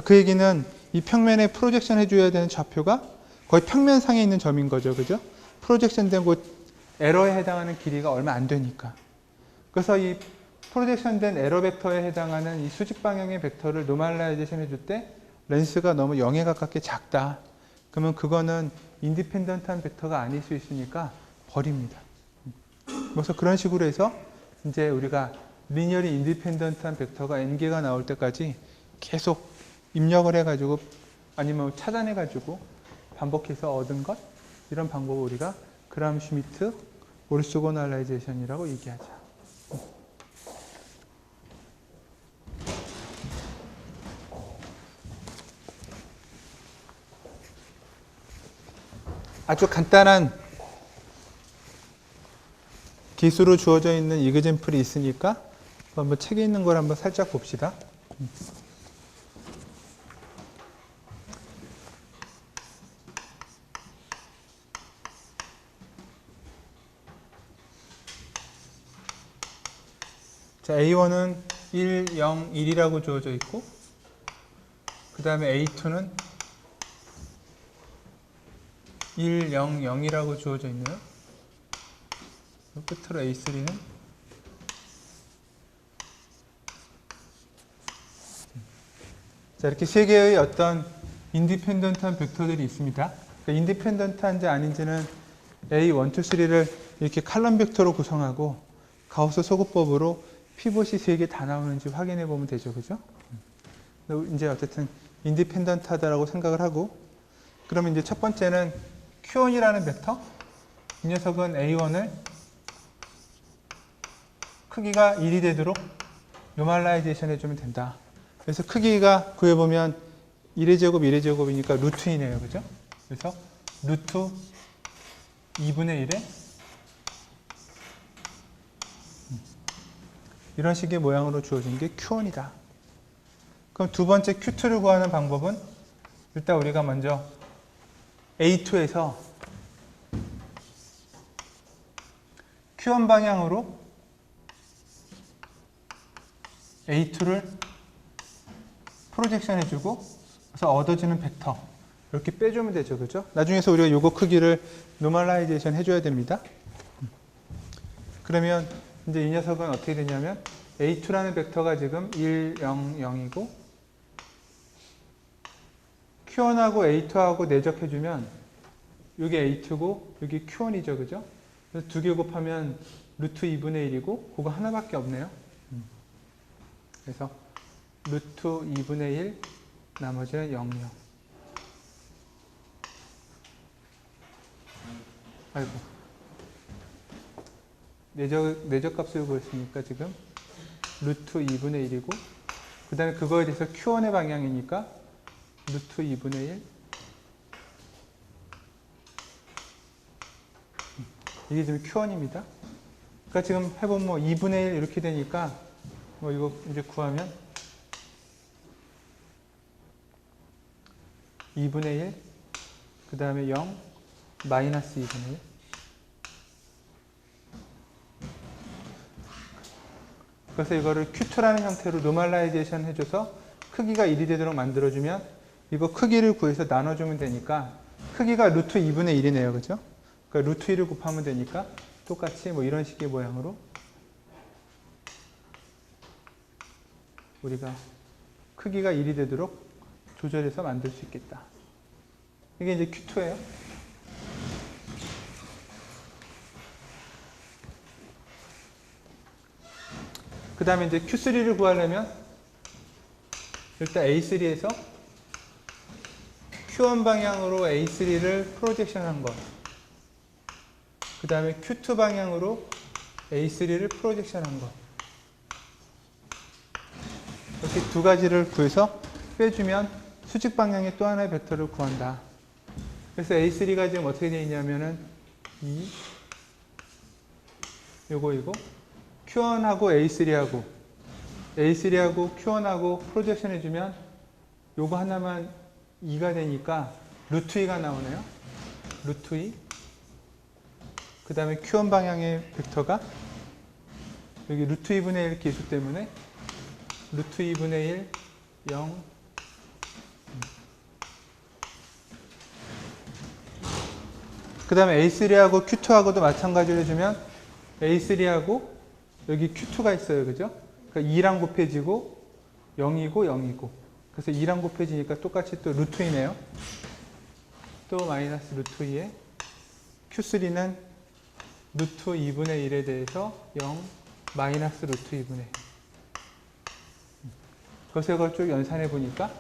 그 얘기는 이 평면에 프로젝션 해줘야 되는 좌표가 거의 평면상에 있는 점인 거죠. 그죠? 프로젝션 된 곳 에러에 해당하는 길이가 얼마 안 되니까. 그래서 이 프로젝션 된 에러 벡터에 해당하는 이 수직 방향의 벡터를 노멀라이제이션 해줄 때 렌스가 너무 0에 가깝게 작다. 그러면 그거는 인디펜던트한 벡터가 아닐 수 있으니까 버립니다. 그래서 그런 식으로 해서 이제 우리가 리니어리 인디펜던트한 벡터가 n개가 나올 때까지 계속 입력을 해가지고 아니면 찾아내가지고 반복해서 얻은 것, 이런 방법을 우리가 그라함 슈미트 오르소고날라이제이션이라고 얘기하죠. 아주 간단한 기수로 주어져 있는 이그젠플이 있으니까 한번 책에 있는 걸 한번 살짝 봅시다. 자, A1은 1, 0, 1이라고 주어져 있고 그 다음에 A2는 1, 0, 0이라고 주어져 있네요. 끝으로 A3는 자, 이렇게 세 개의 어떤 인디펜던트한 벡터들이 있습니다. 그러니까 인디펜던트한지 아닌지는 A1, 2, 3를 이렇게 칼럼 벡터로 구성하고 가우스 소구법으로 피봇이 3개 다 나오는지 확인해 보면 되죠. 그죠? 이제 어쨌든 인디펜던트하다라고 생각을 하고, 그러면 이제 첫 번째는 Q1이라는 벡터. 이 녀석은 A1을 크기가 1이 되도록 노멀라이제이션 해주면 된다. 그래서 크기가 구해보면 1의 제곱, 1의 제곱이니까 루트이네요. 그죠? 그래서 루트 2분의 1에 이런 식의 모양으로 주어진 게 Q1이다. 그럼 두 번째 Q2를 구하는 방법은 일단 우리가 먼저 A2에서 Q1 방향으로 A2를 프로젝션 해주고 그래서 얻어지는 벡터 이렇게 빼주면 되죠. 그죠? 나중에서 우리가 요거 크기를 노멀라이제이션 해줘야 됩니다. 그러면 이제 이 녀석은 어떻게 되냐면 A2라는 벡터가 지금 1, 0, 0이고 Q1하고 A2하고 내적해주면 이게 A2고 여기 Q1이죠. 그죠? 그래서 두 개 곱하면 루트 2분의 1이고 그거 하나밖에 없네요. 그래서 루트 2분의 1 나머지는 0, 0. 아이고. 내적 값을 구했으니까 지금 루트 2분의 1이고 그 다음에 그거에 대해서 Q1의 방향이니까 루트 2분의 1 이게 지금 Q1입니다. 그러니까 지금 해보면 뭐 2분의 1 이렇게 되니까 뭐 이거 이제 구하면 2분의 1, 그 다음에 0, 마이너스 2분의 1. 그래서 이거를 Q2라는 형태로 노멀라이제이션 해줘서 크기가 1이 되도록 만들어주면 이거 크기를 구해서 나눠주면 되니까 크기가 루트 2분의 1이네요. 그죠? 그러니까 루트 1을 곱하면 되니까 똑같이 뭐 이런 식의 모양으로 우리가 크기가 1이 되도록 조절해서 만들 수 있겠다. 이게 이제 Q2예요. 그 다음에 이제 Q3를 구하려면 일단 A3에서 Q1 방향으로 A3를 프로젝션 한 것. 그 다음에 Q2 방향으로 A3를 프로젝션 한 것. 이렇게 두 가지를 구해서 빼주면 수직 방향의 또 하나의 벡터를 구한다. 그래서 A3가 지금 어떻게 되어 있냐면은 요거 Q1하고 A3하고 Q1하고 프로젝션 해주면 요거 하나만 2가 되니까 루트 2가 나오네요. 루트 2. 그 다음에 Q1 방향의 벡터가 여기 루트 2분의 1 기수 때문에 루트 2분의 1, 0. 그 다음에 A3하고 Q2하고도 마찬가지로 해주면 A3하고 여기 Q2가 있어요. 그죠? 그러니까 2랑 곱해지고 0이고 0이고. 그래서 2랑 곱해지니까 똑같이 또 루트 2네요. 또 마이너스 루트 2에 Q3는 루트 2분의 1에 대해서 0, 마이너스 루트 2분의 1. 그래서 이걸 쭉 연산해 보니까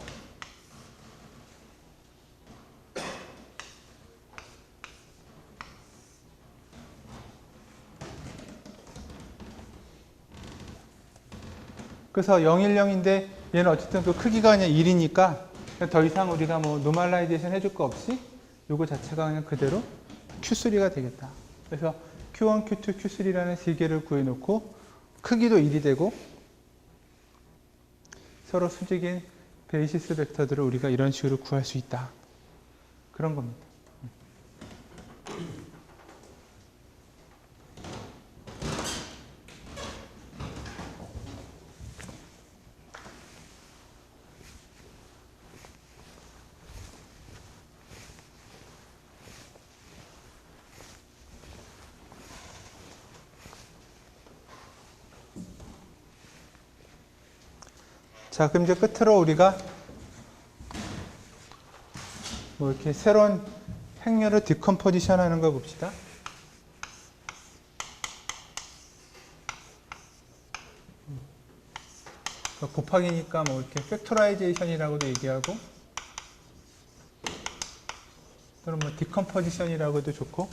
그래서 0, 1, 0인데 얘는 어쨌든 그 크기가 그냥 1이니까 더 이상 우리가 뭐 노멀라이제이션 해줄 거 없이 요거 자체가 그냥 그대로 Q3가 되겠다. 그래서 Q1, Q2, Q3라는 세 개를 구해놓고 크기도 1이 되고 서로 수직인 베이시스 벡터들을 우리가 이런 식으로 구할 수 있다. 그런 겁니다. 자, 그럼 이제 끝으로 우리가 뭐 이렇게 새로운 행렬을 디컴포지션 하는 거 봅시다. 곱하기니까 뭐 이렇게 팩토라이제이션이라고도 얘기하고 또는 뭐 디컴포지션이라고도 좋고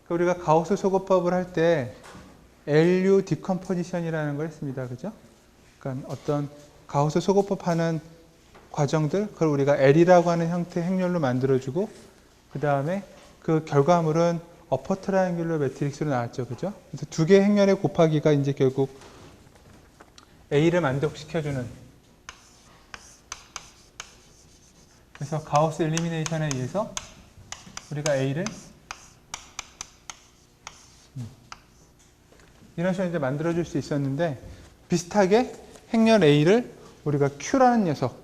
우리가 가우스 소거법을 할 때 LU 디컴포지션이라는 걸 했습니다. 그죠? 그러니까 어떤 가우스 소거법 하는 과정들 그걸 우리가 L이라고 하는 형태의 행렬로 만들어주고 그 다음에 그 결과물은 어퍼 트라이앵귤러 매트릭스로 나왔죠. 그죠? 그래서 두 개의 행렬의 곱하기가 이제 결국 A를 만족시켜주는 그래서 가우스 엘리미네이션에 의해서 우리가 A를 이런 식으로 이제 만들어줄 수 있었는데 비슷하게 행렬 A를 우리가 Q라는 녀석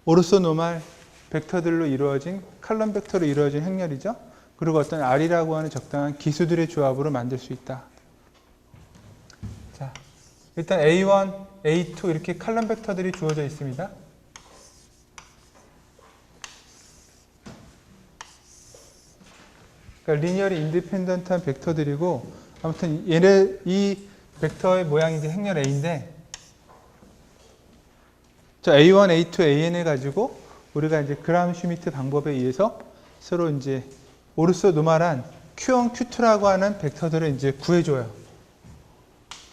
오르소노말 벡터들로 이루어진 칼럼 벡터로 이루어진 행렬이죠. 그리고 어떤 R이라고 하는 적당한 기수들의 조합으로 만들 수 있다. 자, 일단 A1, A2 이렇게 칼럼 벡터들이 주어져 있습니다. 그러니까 리니어리 인디펜던트한 벡터들이고 아무튼 얘네 이 벡터의 모양이 이제 행렬 A인데 자, A1, A2, AN을 가지고 우리가 이제 그람 슈미트 방법에 의해서 서로 이제 오르소노멀한 Q1, Q2라고 하는 벡터들을 이제 구해줘요.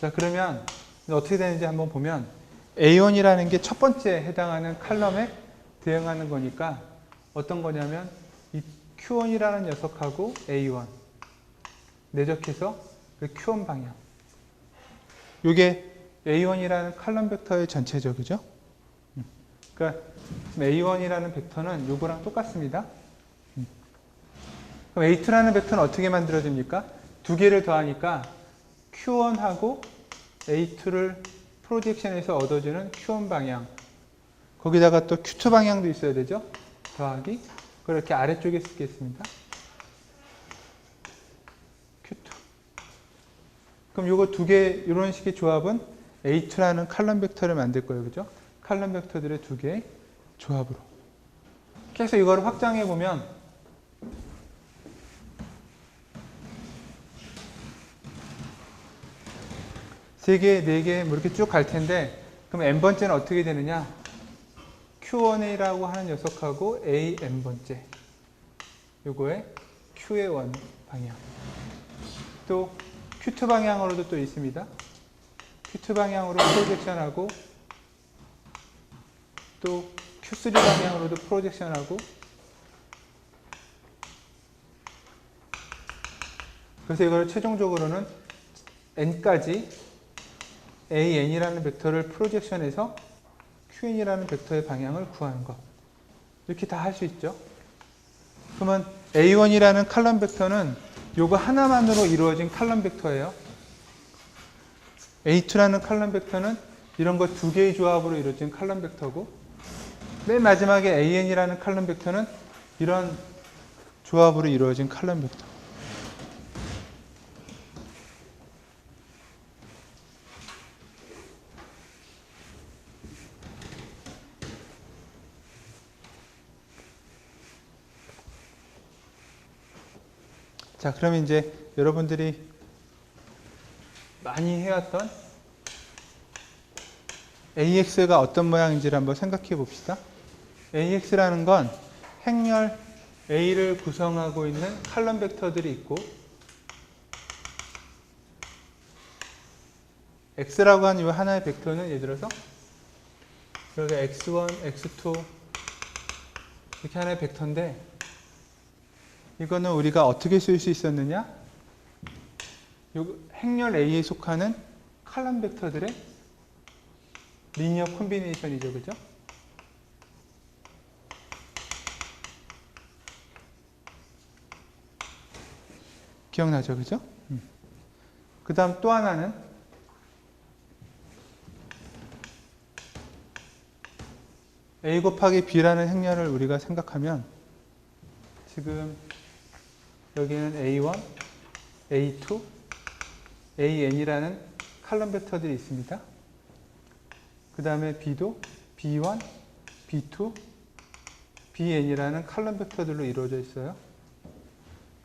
자, 그러면 어떻게 되는지 한번 보면 A1이라는 게 첫 번째 해당하는 칼럼에 대응하는 거니까 어떤 거냐면 이 Q1이라는 녀석하고 A1 내적해서 그 Q1 방향. 이게 A1이라는 칼럼 벡터의 전체적이죠. 그러니까 A1이라는 벡터는 요거랑 똑같습니다. 그럼 A2라는 벡터는 어떻게 만들어집니까? 두 개를 더하니까 Q1하고 A2를 프로젝션해서 얻어주는 Q1 방향. 거기다가 또 Q2 방향도 있어야 되죠. 더하기. 그렇게 아래쪽에 쓰겠습니다. Q2. 그럼 요거 두 개, 이런 식의 조합은 A2라는 칼럼 벡터를 만들 거예요. 그죠? 칼럼 벡터들의 두 개의 조합으로. 계속 이거를 확장해 보면 세 개, 네 개, 뭐 이렇게 쭉 갈 텐데, 그럼 n번째는 어떻게 되느냐? Q1A라고 하는 녀석하고 A n번째. 요거에 Q의 원 방향. 또 Q2 방향으로도 또 있습니다. Q2 방향으로 프로젝션하고, 또 Q3 방향으로도 프로젝션하고, 그래서 이걸 최종적으로는 n까지 AN이라는 벡터를 프로젝션해서 QN이라는 벡터의 방향을 구하는 것. 이렇게 다 할 수 있죠. 그러면 A1이라는 칼럼 벡터는 요거 하나만으로 이루어진 칼럼 벡터예요. A2라는 칼럼 벡터는 이런 거 두 개의 조합으로 이루어진 칼럼 벡터고, 맨 마지막에 AN이라는 칼럼 벡터는 이런 조합으로 이루어진 칼럼 벡터. 자, 그러면 이제 여러분들이 많이 해왔던 AX가 어떤 모양인지를 한번 생각해 봅시다. AX라는 건 행렬 A를 구성하고 있는 칼럼 벡터들이 있고, X라고 하는 이 하나의 벡터는 예를 들어서 여기 X1, X2 이렇게 하나의 벡터인데, 이거는 우리가 어떻게 쓸 수 있었느냐? 요 행렬 A에 속하는 칼럼 벡터들의 리니어 콤비네이션이죠. 그죠? 기억나죠? 그죠? 그 다음 또 하나는 A 곱하기 B라는 행렬을 우리가 생각하면, 지금 여기는 A1, A2, AN이라는 칼럼 벡터들이 있습니다. 그 다음에 B도 B1, B2, BN이라는 칼럼 벡터들로 이루어져 있어요.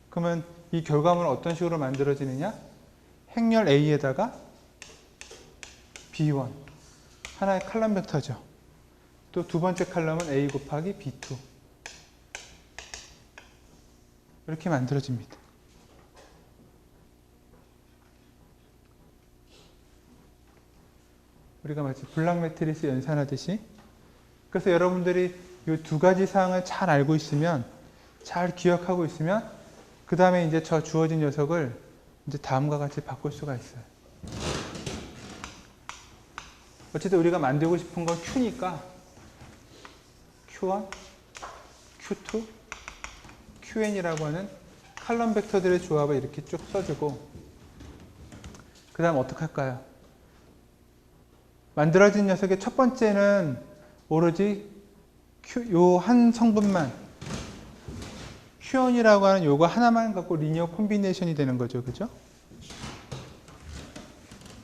그러면 이 결과물은 어떤 식으로 만들어지느냐? 행렬 A에다가 B1, 하나의 칼럼 벡터죠. 또 두 번째 칼럼은 A 곱하기 B2. 이렇게 만들어집니다. 우리가 마치 블락 매트리스 연산하듯이. 그래서 여러분들이 이 두 가지 사항을 잘 알고 있으면, 잘 기억하고 있으면, 그 다음에 이제 저 주어진 녀석을 이제 다음과 같이 바꿀 수가 있어요. 어쨌든 우리가 만들고 싶은 건 Q니까 Q1, Q2, QN이라고 하는 칼럼 벡터들의 조합을 이렇게 쭉 써주고, 그 다음 어떻게 할까요? 만들어진 녀석의 첫 번째는 오로지 요 한 성분만, Q1이라고 하는 요거 하나만 갖고 리니어 콤비네이션이 되는 거죠. 그죠?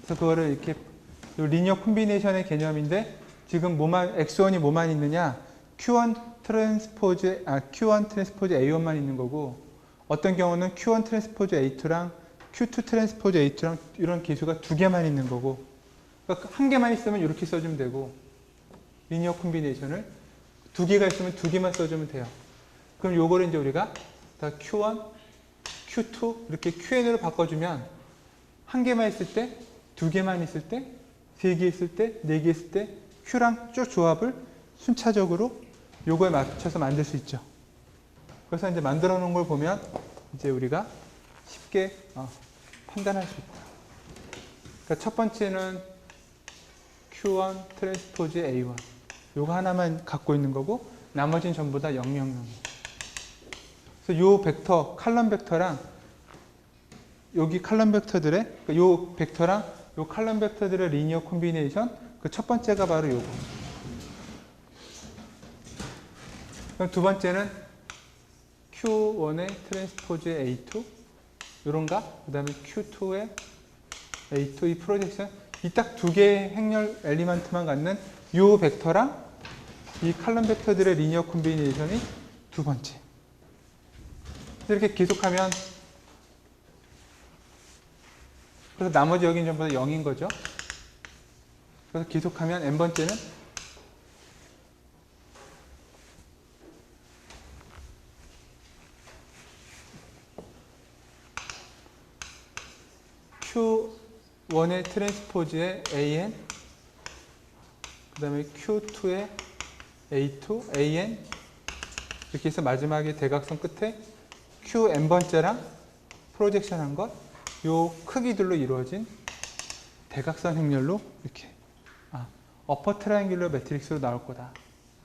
그래서 그거를 이렇게 요 리니어 콤비네이션의 개념인데, 지금 X1이 뭐만 있느냐? Q1 트랜스포즈 A1만 있는 거고, 어떤 경우는 Q1 트랜스포즈 A2랑 Q2 트랜스포즈 A2랑 이런 기수가 두 개만 있는 거고, 그러니까 한 개만 있으면 이렇게 써주면 되고, 리니어 콤비네이션을 두 개가 있으면 두 개만 써주면 돼요. 그럼 요거를 이제 우리가 다 Q1, Q2 이렇게 QN으로 바꿔주면, 한 개만 있을 때, 두 개만 있을 때, 세 개 있을 때, 네 개 있을 때 Q랑 쭉 조합을 순차적으로 요거에 맞춰서 만들 수 있죠. 그래서 이제 만들어 놓은 걸 보면 이제 우리가 쉽게 판단할 수 있다. 그러니까 첫 번째는 Q1 트랜스포즈 A1. 요거 하나만 갖고 있는 거고 나머지는 전부 다 0, 0, 0. 그래서 요 벡터, 칼럼 벡터랑 여기 칼럼 벡터들의 그러니까 요 벡터랑 요 칼럼 벡터들의 리니어 콤비네이션 그 첫 번째가 바로 요거. 그럼 두 번째는 Q1의 트랜스포즈 A2 요런가? 그 다음에 Q2의 A2 이 프로젝션 이 딱 두 개의 행렬 엘리먼트만 갖는 요 벡터랑 이 칼럼 벡터들의 리니어 콤비네이션이 두 번째. 이렇게 계속하면 그래서 나머지 여기는 전부 다 0인 거죠. 그래서 계속하면 n번째는 Q1의 트랜스포즈의 AN 그 다음에 Q2의 A2, AN 이렇게 해서 마지막에 대각선 끝에 QN번째랑 프로젝션 한 것 요 크기들로 이루어진 대각선 행렬로 이렇게 어퍼 트라이앵귤러 매트릭스로 나올 거다.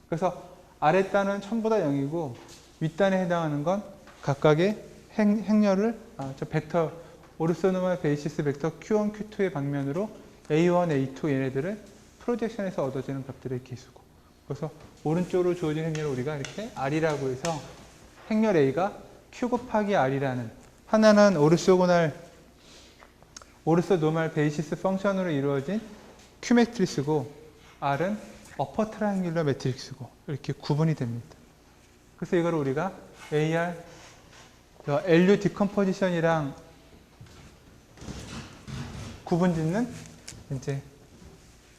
그래서 아랫단은 전부 다 0이고 윗단에 해당하는 건 각각의 행렬을 저 벡터 오르소노멀 베이시스 벡터 Q1, Q2의 방면으로 A1, A2 얘네들을 프로젝션에서 얻어지는 값들의 개수고 그래서 오른쪽으로 주어진 행렬을 우리가 이렇게 R이라고 해서 행렬 A가 Q 곱하기 R이라는 하나는 오르소노멀 베이시스 펑션으로 이루어진 Q 매트리스고 R은 어퍼 트라이앵귤러 매트릭스고 이렇게 구분이 됩니다. 그래서 이걸 우리가 AR LU 디컴포지션이랑 구분 짓는 이제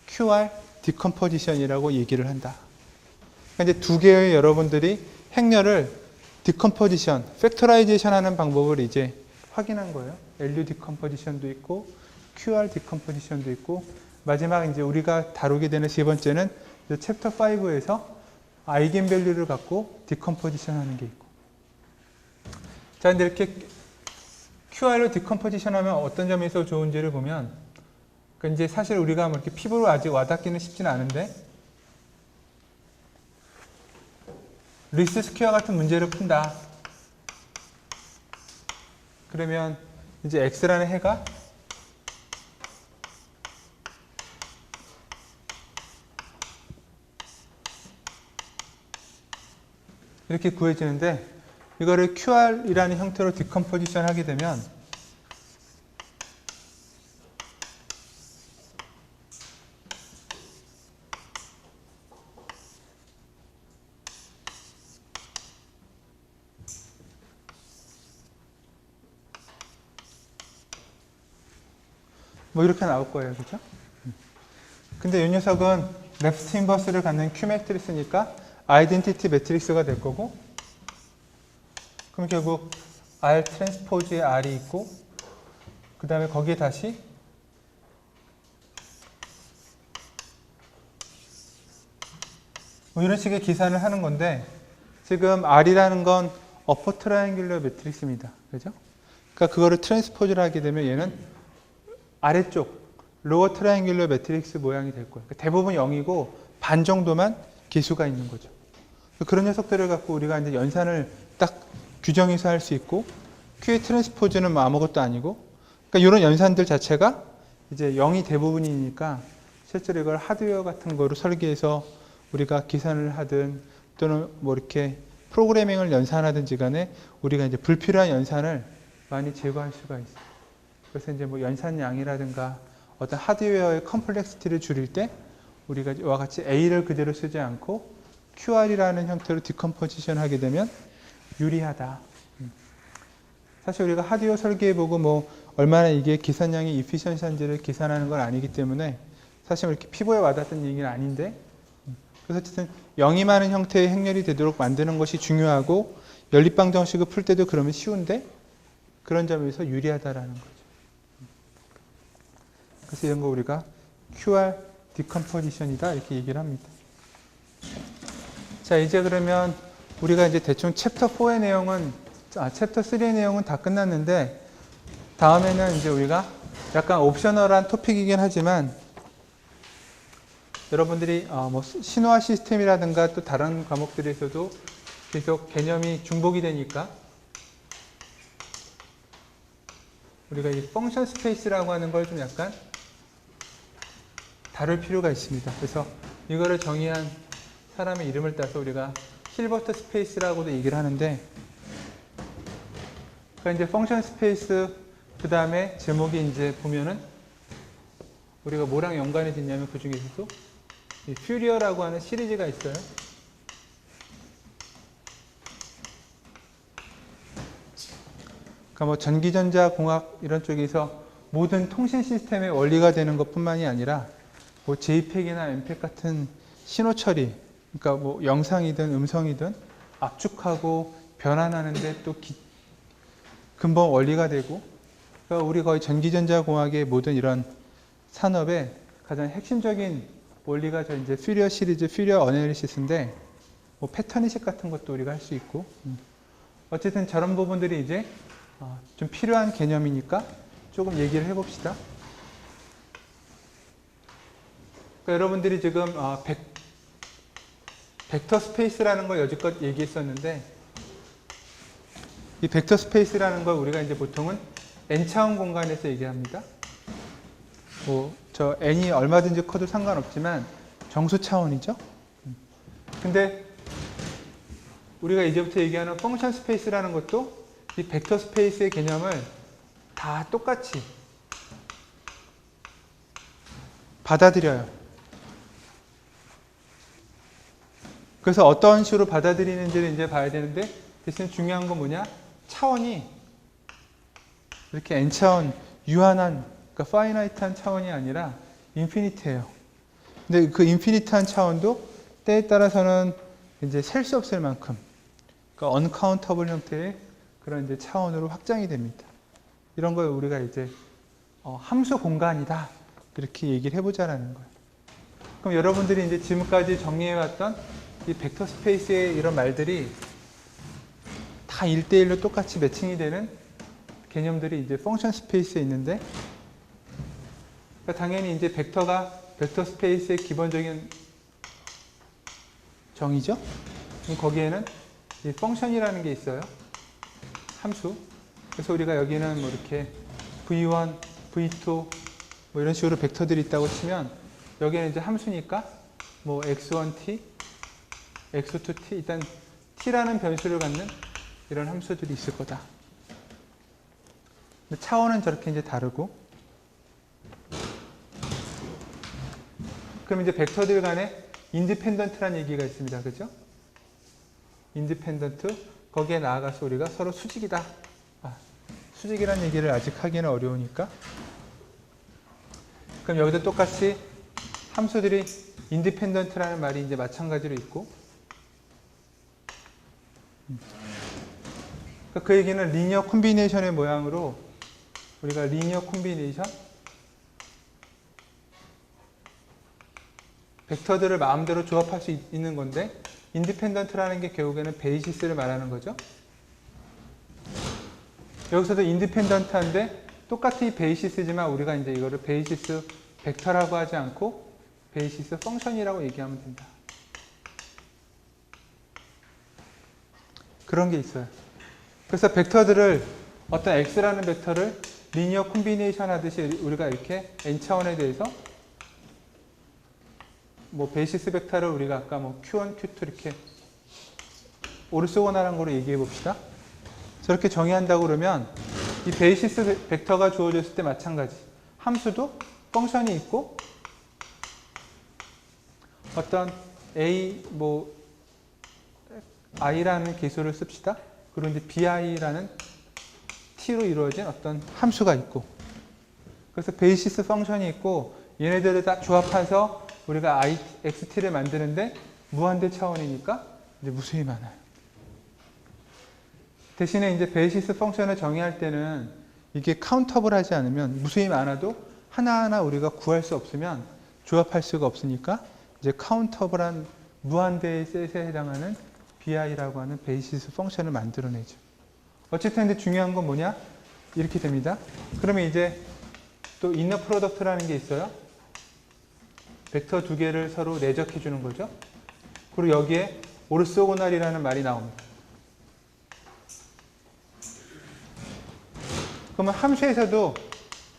QR 디컴포지션이라고 얘기를 한다. 그러니까 이제 두 개의 여러분들이 행렬을 디컴포지션, 팩토라이제이션 하는 방법을 이제 확인한 거예요. LU 디컴포지션도 있고 QR 디컴포지션도 있고 마지막 이제 우리가 다루게 되는 세 번째는 챕터 5에서 아이겐 밸류를 갖고 디컴포지션 하는 게 있고. 자, 근데 이렇게 QR로 디컴포지션 하면 어떤 점에서 좋은지를 보면, 그러니까 이제 사실 우리가 뭐 이렇게 피부로 아직 와닿기는 쉽지는 않은데, 리스트 스퀘어 같은 문제를 푼다. 그러면 이제 X라는 해가 이렇게 구해지는데 이거를 QR이라는 형태로 디컴포지션 하게 되면 뭐 이렇게 나올 거예요. 그죠? 근데 이 녀석은 레프트 인버스를 갖는 Q 매트리스니까 아이덴티티 매트릭스가 될 거고 그럼 결국 R 트랜스포즈의 R이 있고 그 다음에 거기에 다시 뭐 이런 식의 계산을 하는 건데 지금 R이라는 건 어퍼 트라이앵귤러 매트릭스입니다. 그죠? 그러니까 그거를 트랜스포즈를 하게 되면 얘는 아래쪽 로어 트라이앵귤러 매트릭스 모양이 될 거예요. 그러니까 대부분 0이고 반 정도만 개수가 있는 거죠. 그런 녀석들을 갖고 우리가 이제 연산을 딱 규정해서 할 수 있고 Q의 트랜스포즈는 뭐 아무것도 아니고 그러니까 이런 연산들 자체가 이제 0이 대부분이니까 실제로 이걸 하드웨어 같은 거로 설계해서 우리가 계산을 하든 또는 뭐 이렇게 프로그래밍을 연산하든지 간에 우리가 이제 불필요한 연산을 많이 제거할 수가 있어요. 그래서 이제 뭐 연산량이라든가 어떤 하드웨어의 컴플렉시티를 줄일 때 우리가 이와 같이 A를 그대로 쓰지 않고 QR이라는 형태로 디컴포지션 하게 되면 유리하다. 사실 우리가 하드웨어 설계해보고 뭐 얼마나 이게 계산량이 이피션시한지를 계산하는 건 아니기 때문에 사실 이렇게 피부에 와닿던 얘기는 아닌데 그래서 어쨌든 영이 많은 형태의 행렬이 되도록 만드는 것이 중요하고 연립방 정식을 풀 때도 그러면 쉬운데 그런 점에서 유리하다라는 거죠. 그래서 이런 거 우리가 QR 디컴포지션이다 이렇게 얘기를 합니다. 자, 이제 그러면 우리가 이제 대충 챕터 4의 내용은, 챕터 3의 내용은 다 끝났는데, 다음에는 이제 우리가 약간 옵셔널한 토픽이긴 하지만, 여러분들이 뭐 신호화 시스템이라든가 또 다른 과목들에서도 계속 개념이 중복이 되니까, 우리가 이 펑션 스페이스라고 하는 걸 좀 약간 다룰 필요가 있습니다. 그래서 이거를 정의한 사람의 이름을 따서 우리가 힐버트 스페이스라고도 얘기를 하는데, 그러니까 이제 펑션 스페이스 그 다음에 제목이 이제 보면은 우리가 뭐랑 연관이 됐냐면 그 중에서도 이 퓨리어라고 하는 시리즈가 있어요. 그러니까 뭐 전기전자공학 이런 쪽에서 모든 통신 시스템의 원리가 되는 것뿐만이 아니라 뭐 JPEG이나 MPEG 같은 신호 처리, 그러니까 뭐 영상이든 음성이든 압축하고 변환하는데 또 근본 원리가 되고, 그러니까 우리 거의 전기전자공학의 모든 이런 산업의 가장 핵심적인 원리가 저 이제 퓨리어 시리즈, 퓨리어 어널리시스인데, 뭐 패턴 인식 같은 것도 우리가 할 수 있고, 어쨌든 저런 부분들이 이제 좀 필요한 개념이니까 조금 얘기를 해봅시다. 그러니까 여러분들이 지금 벡터 스페이스라는 걸 여지껏 얘기했었는데, 이 벡터 스페이스라는 걸 우리가 이제 보통은 n차원 공간에서 얘기합니다. 뭐 저 n이 얼마든지 커도 상관없지만 정수 차원이죠. 근데 우리가 이제부터 얘기하는 펑션 스페이스라는 것도 이 벡터 스페이스의 개념을 다 똑같이 받아들여요. 그래서 어떤 식으로 받아들이는지를 이제 봐야 되는데, 대신 중요한 건 뭐냐? 차원이 이렇게 n차원 유한한, 그러니까 파이나이트한 차원이 아니라 인피니트예요. 근데 그 인피니트한 차원도 때에 따라서는 이제 셀 수 없을 만큼, 그러니까 언카운터블 형태의 그런 이제 차원으로 확장이 됩니다. 이런 걸 우리가 이제 함수 공간이다, 이렇게 얘기를 해보자라는 거예요. 그럼 여러분들이 이제 지금까지 정리해왔던 이 벡터 스페이스의 이런 말들이 다 1대1로 똑같이 매칭이 되는 개념들이 이제 펑션 스페이스에 있는데, 그러니까 당연히 이제 벡터가 벡터 스페이스의 기본적인 정의죠. 그럼 거기에는 이 펑션이라는 게 있어요. 함수. 그래서 우리가 여기는 뭐 이렇게 v1, v2 뭐 이런 식으로 벡터들이 있다고 치면, 여기는 이제 함수니까 뭐 x1t, x2t, 일단 t라는 변수를 갖는 이런 함수들이 있을 거다. 근데 차원은 저렇게 이제 다르고, 그럼 이제 벡터들 간에 인디펜던트라는 얘기가 있습니다. 그죠? 인디펜던트, 거기에 나아가서 우리가 서로 수직이다. 수직이라는 얘기를 아직 하기는 어려우니까. 그럼 여기도 똑같이 함수들이 인디펜던트라는 말이 이제 마찬가지로 있고, 그 얘기는 리니어 콤비네이션의 모양으로 우리가 리니어 콤비네이션, 벡터들을 마음대로 조합할 수 있는 건데, 인디펜던트라는 게 결국에는 베이시스를 말하는 거죠. 여기서도 인디펜던트한데 똑같이 베이시스지만 우리가 이제 이거를 베이시스 벡터라고 하지 않고 베이시스 펑션이라고 얘기하면 된다. 그런 게 있어요. 그래서 벡터들을, 어떤 x라는 벡터를 리니어 콤비네이션 하듯이 우리가 이렇게 n차원에 대해서 뭐 베이시스 벡터를 우리가 아까 뭐 q1, q2 이렇게 오르소고나란 거로 얘기해 봅시다. 저렇게 정의한다고 그러면 이 베이시스 벡터가 주어졌을 때 마찬가지. 함수도 펑션이 있고 어떤 a 뭐 i라는 계수를 씁시다. 그리고 이제 bi라는 t로 이루어진 어떤 함수가 있고, 그래서 베이시스 펑션이 있고, 얘네들을 다 조합해서 우리가 xt를 만드는데 무한대 차원이니까 이제 무수히 많아요. 대신에 이제 베이시스 펑션을 정의할 때는 이게 카운터블하지 않으면, 무수히 많아도 하나하나 우리가 구할 수 없으면 조합할 수가 없으니까 이제 카운터블한 무한대의 셋에 해당하는 bi라고 하는 베이시스 펑션을 만들어내죠. 어쨌든 근데 중요한 건 뭐냐? 이렇게 됩니다. 그러면 이제 또 이너 프로덕트라는 게 있어요. 벡터 두 개를 서로 내적해 주는 거죠. 그리고 여기에 오르소고날이라는 말이 나옵니다. 그러면 함수에서도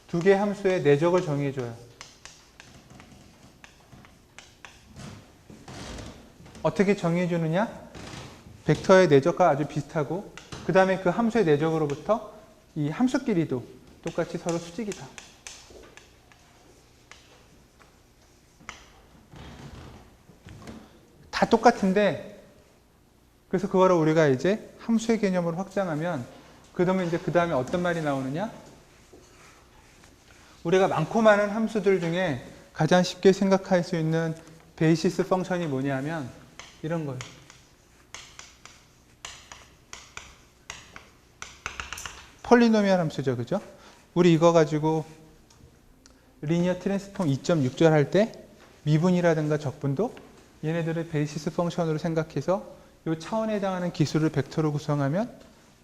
두 개의 함수의 내적을 정의해줘요. 어떻게 정의해주느냐? 벡터의 내적과 아주 비슷하고 그 다음에 그 함수의 내적으로부터 이 함수끼리도 똑같이 서로 수직이다. 다 똑같은데 그래서 그거를 우리가 이제 함수의 개념으로 확장하면 그 다음에 어떤 말이 나오느냐? 우리가 많고 많은 함수들 중에 가장 쉽게 생각할 수 있는 베이시스 펑션이 뭐냐면 이런 거예요. 폴리노미얼 함수죠. 그죠? 우리 이거 가지고 리니어 트랜스폼 2.6절 할 때 미분이라든가 적분도 얘네들을 베이시스 펑션으로 생각해서 이 차원에 해당하는 기수를 벡터로 구성하면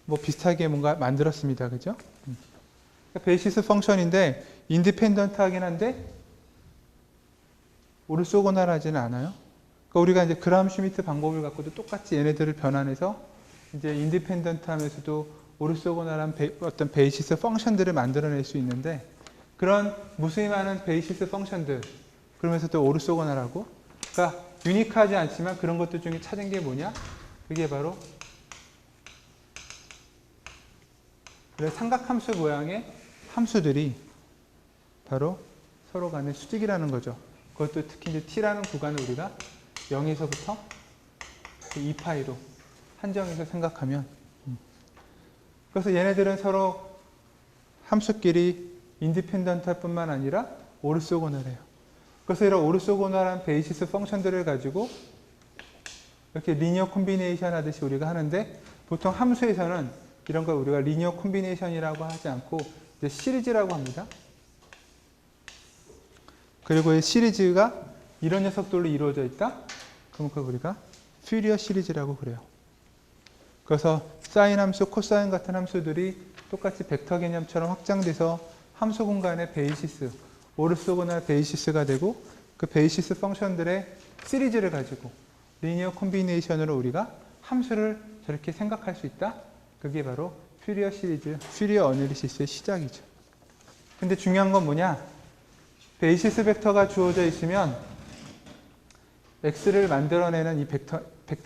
뭐 비슷하게 뭔가 만들었습니다. 그죠? 그러니까 베이시스 펑션인데 인디펜던트 하긴 한데 오르소고널하지는 않아요. 그러니까 우리가 이제 그라함 슈미트 방법을 갖고도 똑같이 얘네들을 변환해서 이제 인디펜던트 하면서도 오르소고널한 어떤 베이시스 펑션들을 만들어낼 수 있는데 그런 무수히 많은 베이시스 펑션들 그러면서도 오르소고널하고 그러니까 유니크하지 않지만 그런 것들 중에 찾은 게 뭐냐? 그게 바로 삼각함수 모양의 함수들이 바로 서로 간의 수직이라는 거죠. 그것도 특히 이제 t라는 구간을 우리가 0에서부터 2파이로 한정해서 생각하면 그래서 얘네들은 서로 함수끼리 인디펜던트 할 뿐만 아니라 오르소고널해요. 그래서 이런 오르소고널한 베이시스 펑션들을 가지고 이렇게 리니어 콤비네이션 하듯이 우리가 하는데 보통 함수에서는 이런 걸 우리가 리니어 콤비네이션이라고 하지 않고 이제 시리즈라고 합니다. 그리고 이 시리즈가 이런 녀석들로 이루어져 있다? 그럼 그걸 우리가 퓨리어 시리즈라고 그래요. 그래서 사인 함수, 코사인 같은 함수들이 똑같이 벡터 개념처럼 확장돼서 함수 공간의 베이시스, 오르소고널 베이시스가 되고 그 베이시스 펑션들의 시리즈를 가지고 리니어 콤비네이션으로 우리가 함수를 저렇게 생각할 수 있다? 그게 바로 퓨리어 시리즈, 퓨리어 어널리시스의 시작이죠. 근데 중요한 건 뭐냐? 베이시스 벡터가 주어져 있으면 x를 만들어내는 이 벡터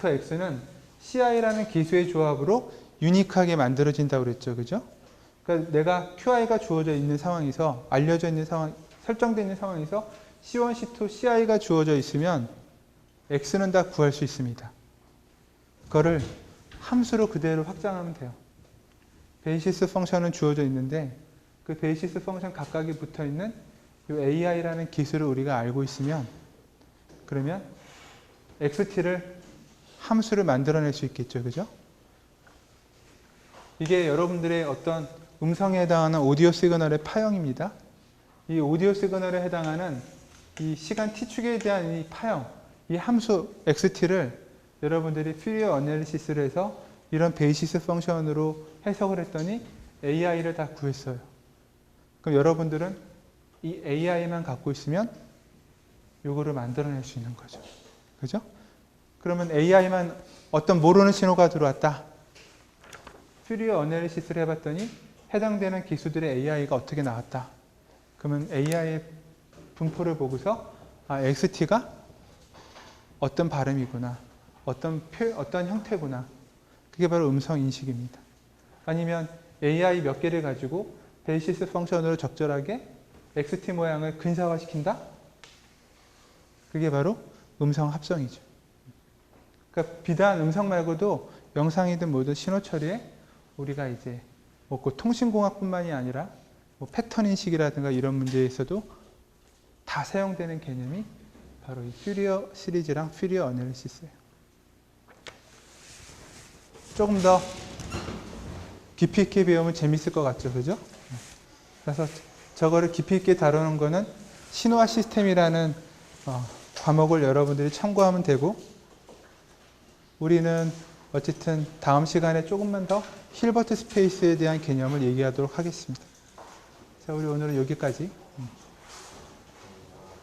x는 ci라는 기수의 조합으로 유니크하게 만들어진다고 그랬죠. 그죠? 그러니까 내가 qi가 주어져 있는 상황에서 알려져 있는 상황, 설정되어 있는 상황에서 c1, c2, ci가 주어져 있으면 x는 다 구할 수 있습니다. 그거를 함수로 그대로 확장하면 돼요. 베이시스 펑션은 주어져 있는데 그 베이시스 펑션 각각이 붙어 있는 이 ai라는 기수를 우리가 알고 있으면 그러면 xt를 함수를 만들어낼 수 있겠죠. 그죠? 이게 여러분들의 어떤 음성에 해당하는 오디오 시그널의 파형입니다. 이 오디오 시그널에 해당하는 이 시간 t축에 대한 이 파형, 이 함수 xt를 여러분들이 퓨리어 어널리시스를 해서 이런 베이시스 펑션으로 해석을 했더니 ai를 다 구했어요. 그럼 여러분들은 이 ai만 갖고 있으면 요거를 만들어낼 수 있는 거죠. 그죠? 그러면 ai만 어떤 모르는 신호가 들어왔다. 퓨리어 어널리시스를 해봤더니 해당되는 기수들의 ai가 어떻게 나왔다. 그러면 ai의 분포를 보고서 아, xt가 어떤 발음이구나. 어떤 형태구나. 그게 바로 음성 인식입니다. 아니면 ai 몇 개를 가지고 베이시스 펑션으로 적절하게 xt 모양을 근사화시킨다? 그게 바로 음성 합성이죠. 그러니까 비단 음성 말고도 영상이든 뭐든 신호 처리에 우리가 이제 뭐 통신공학뿐만이 아니라 뭐 패턴 인식이라든가 이런 문제에서도 다 사용되는 개념이 바로 이 퓨리어 시리즈랑 퓨리어 어널리시스예요. 조금 더 깊이 있게 배우면 재밌을 것 같죠, 그죠? 그래서 저거를 깊이 있게 다루는 거는 신호화 시스템이라는 과목을 여러분들이 참고하면 되고 우리는 어쨌든 다음 시간에 조금만 더 힐버트 스페이스에 대한 개념을 얘기하도록 하겠습니다. 자, 우리 오늘은 여기까지.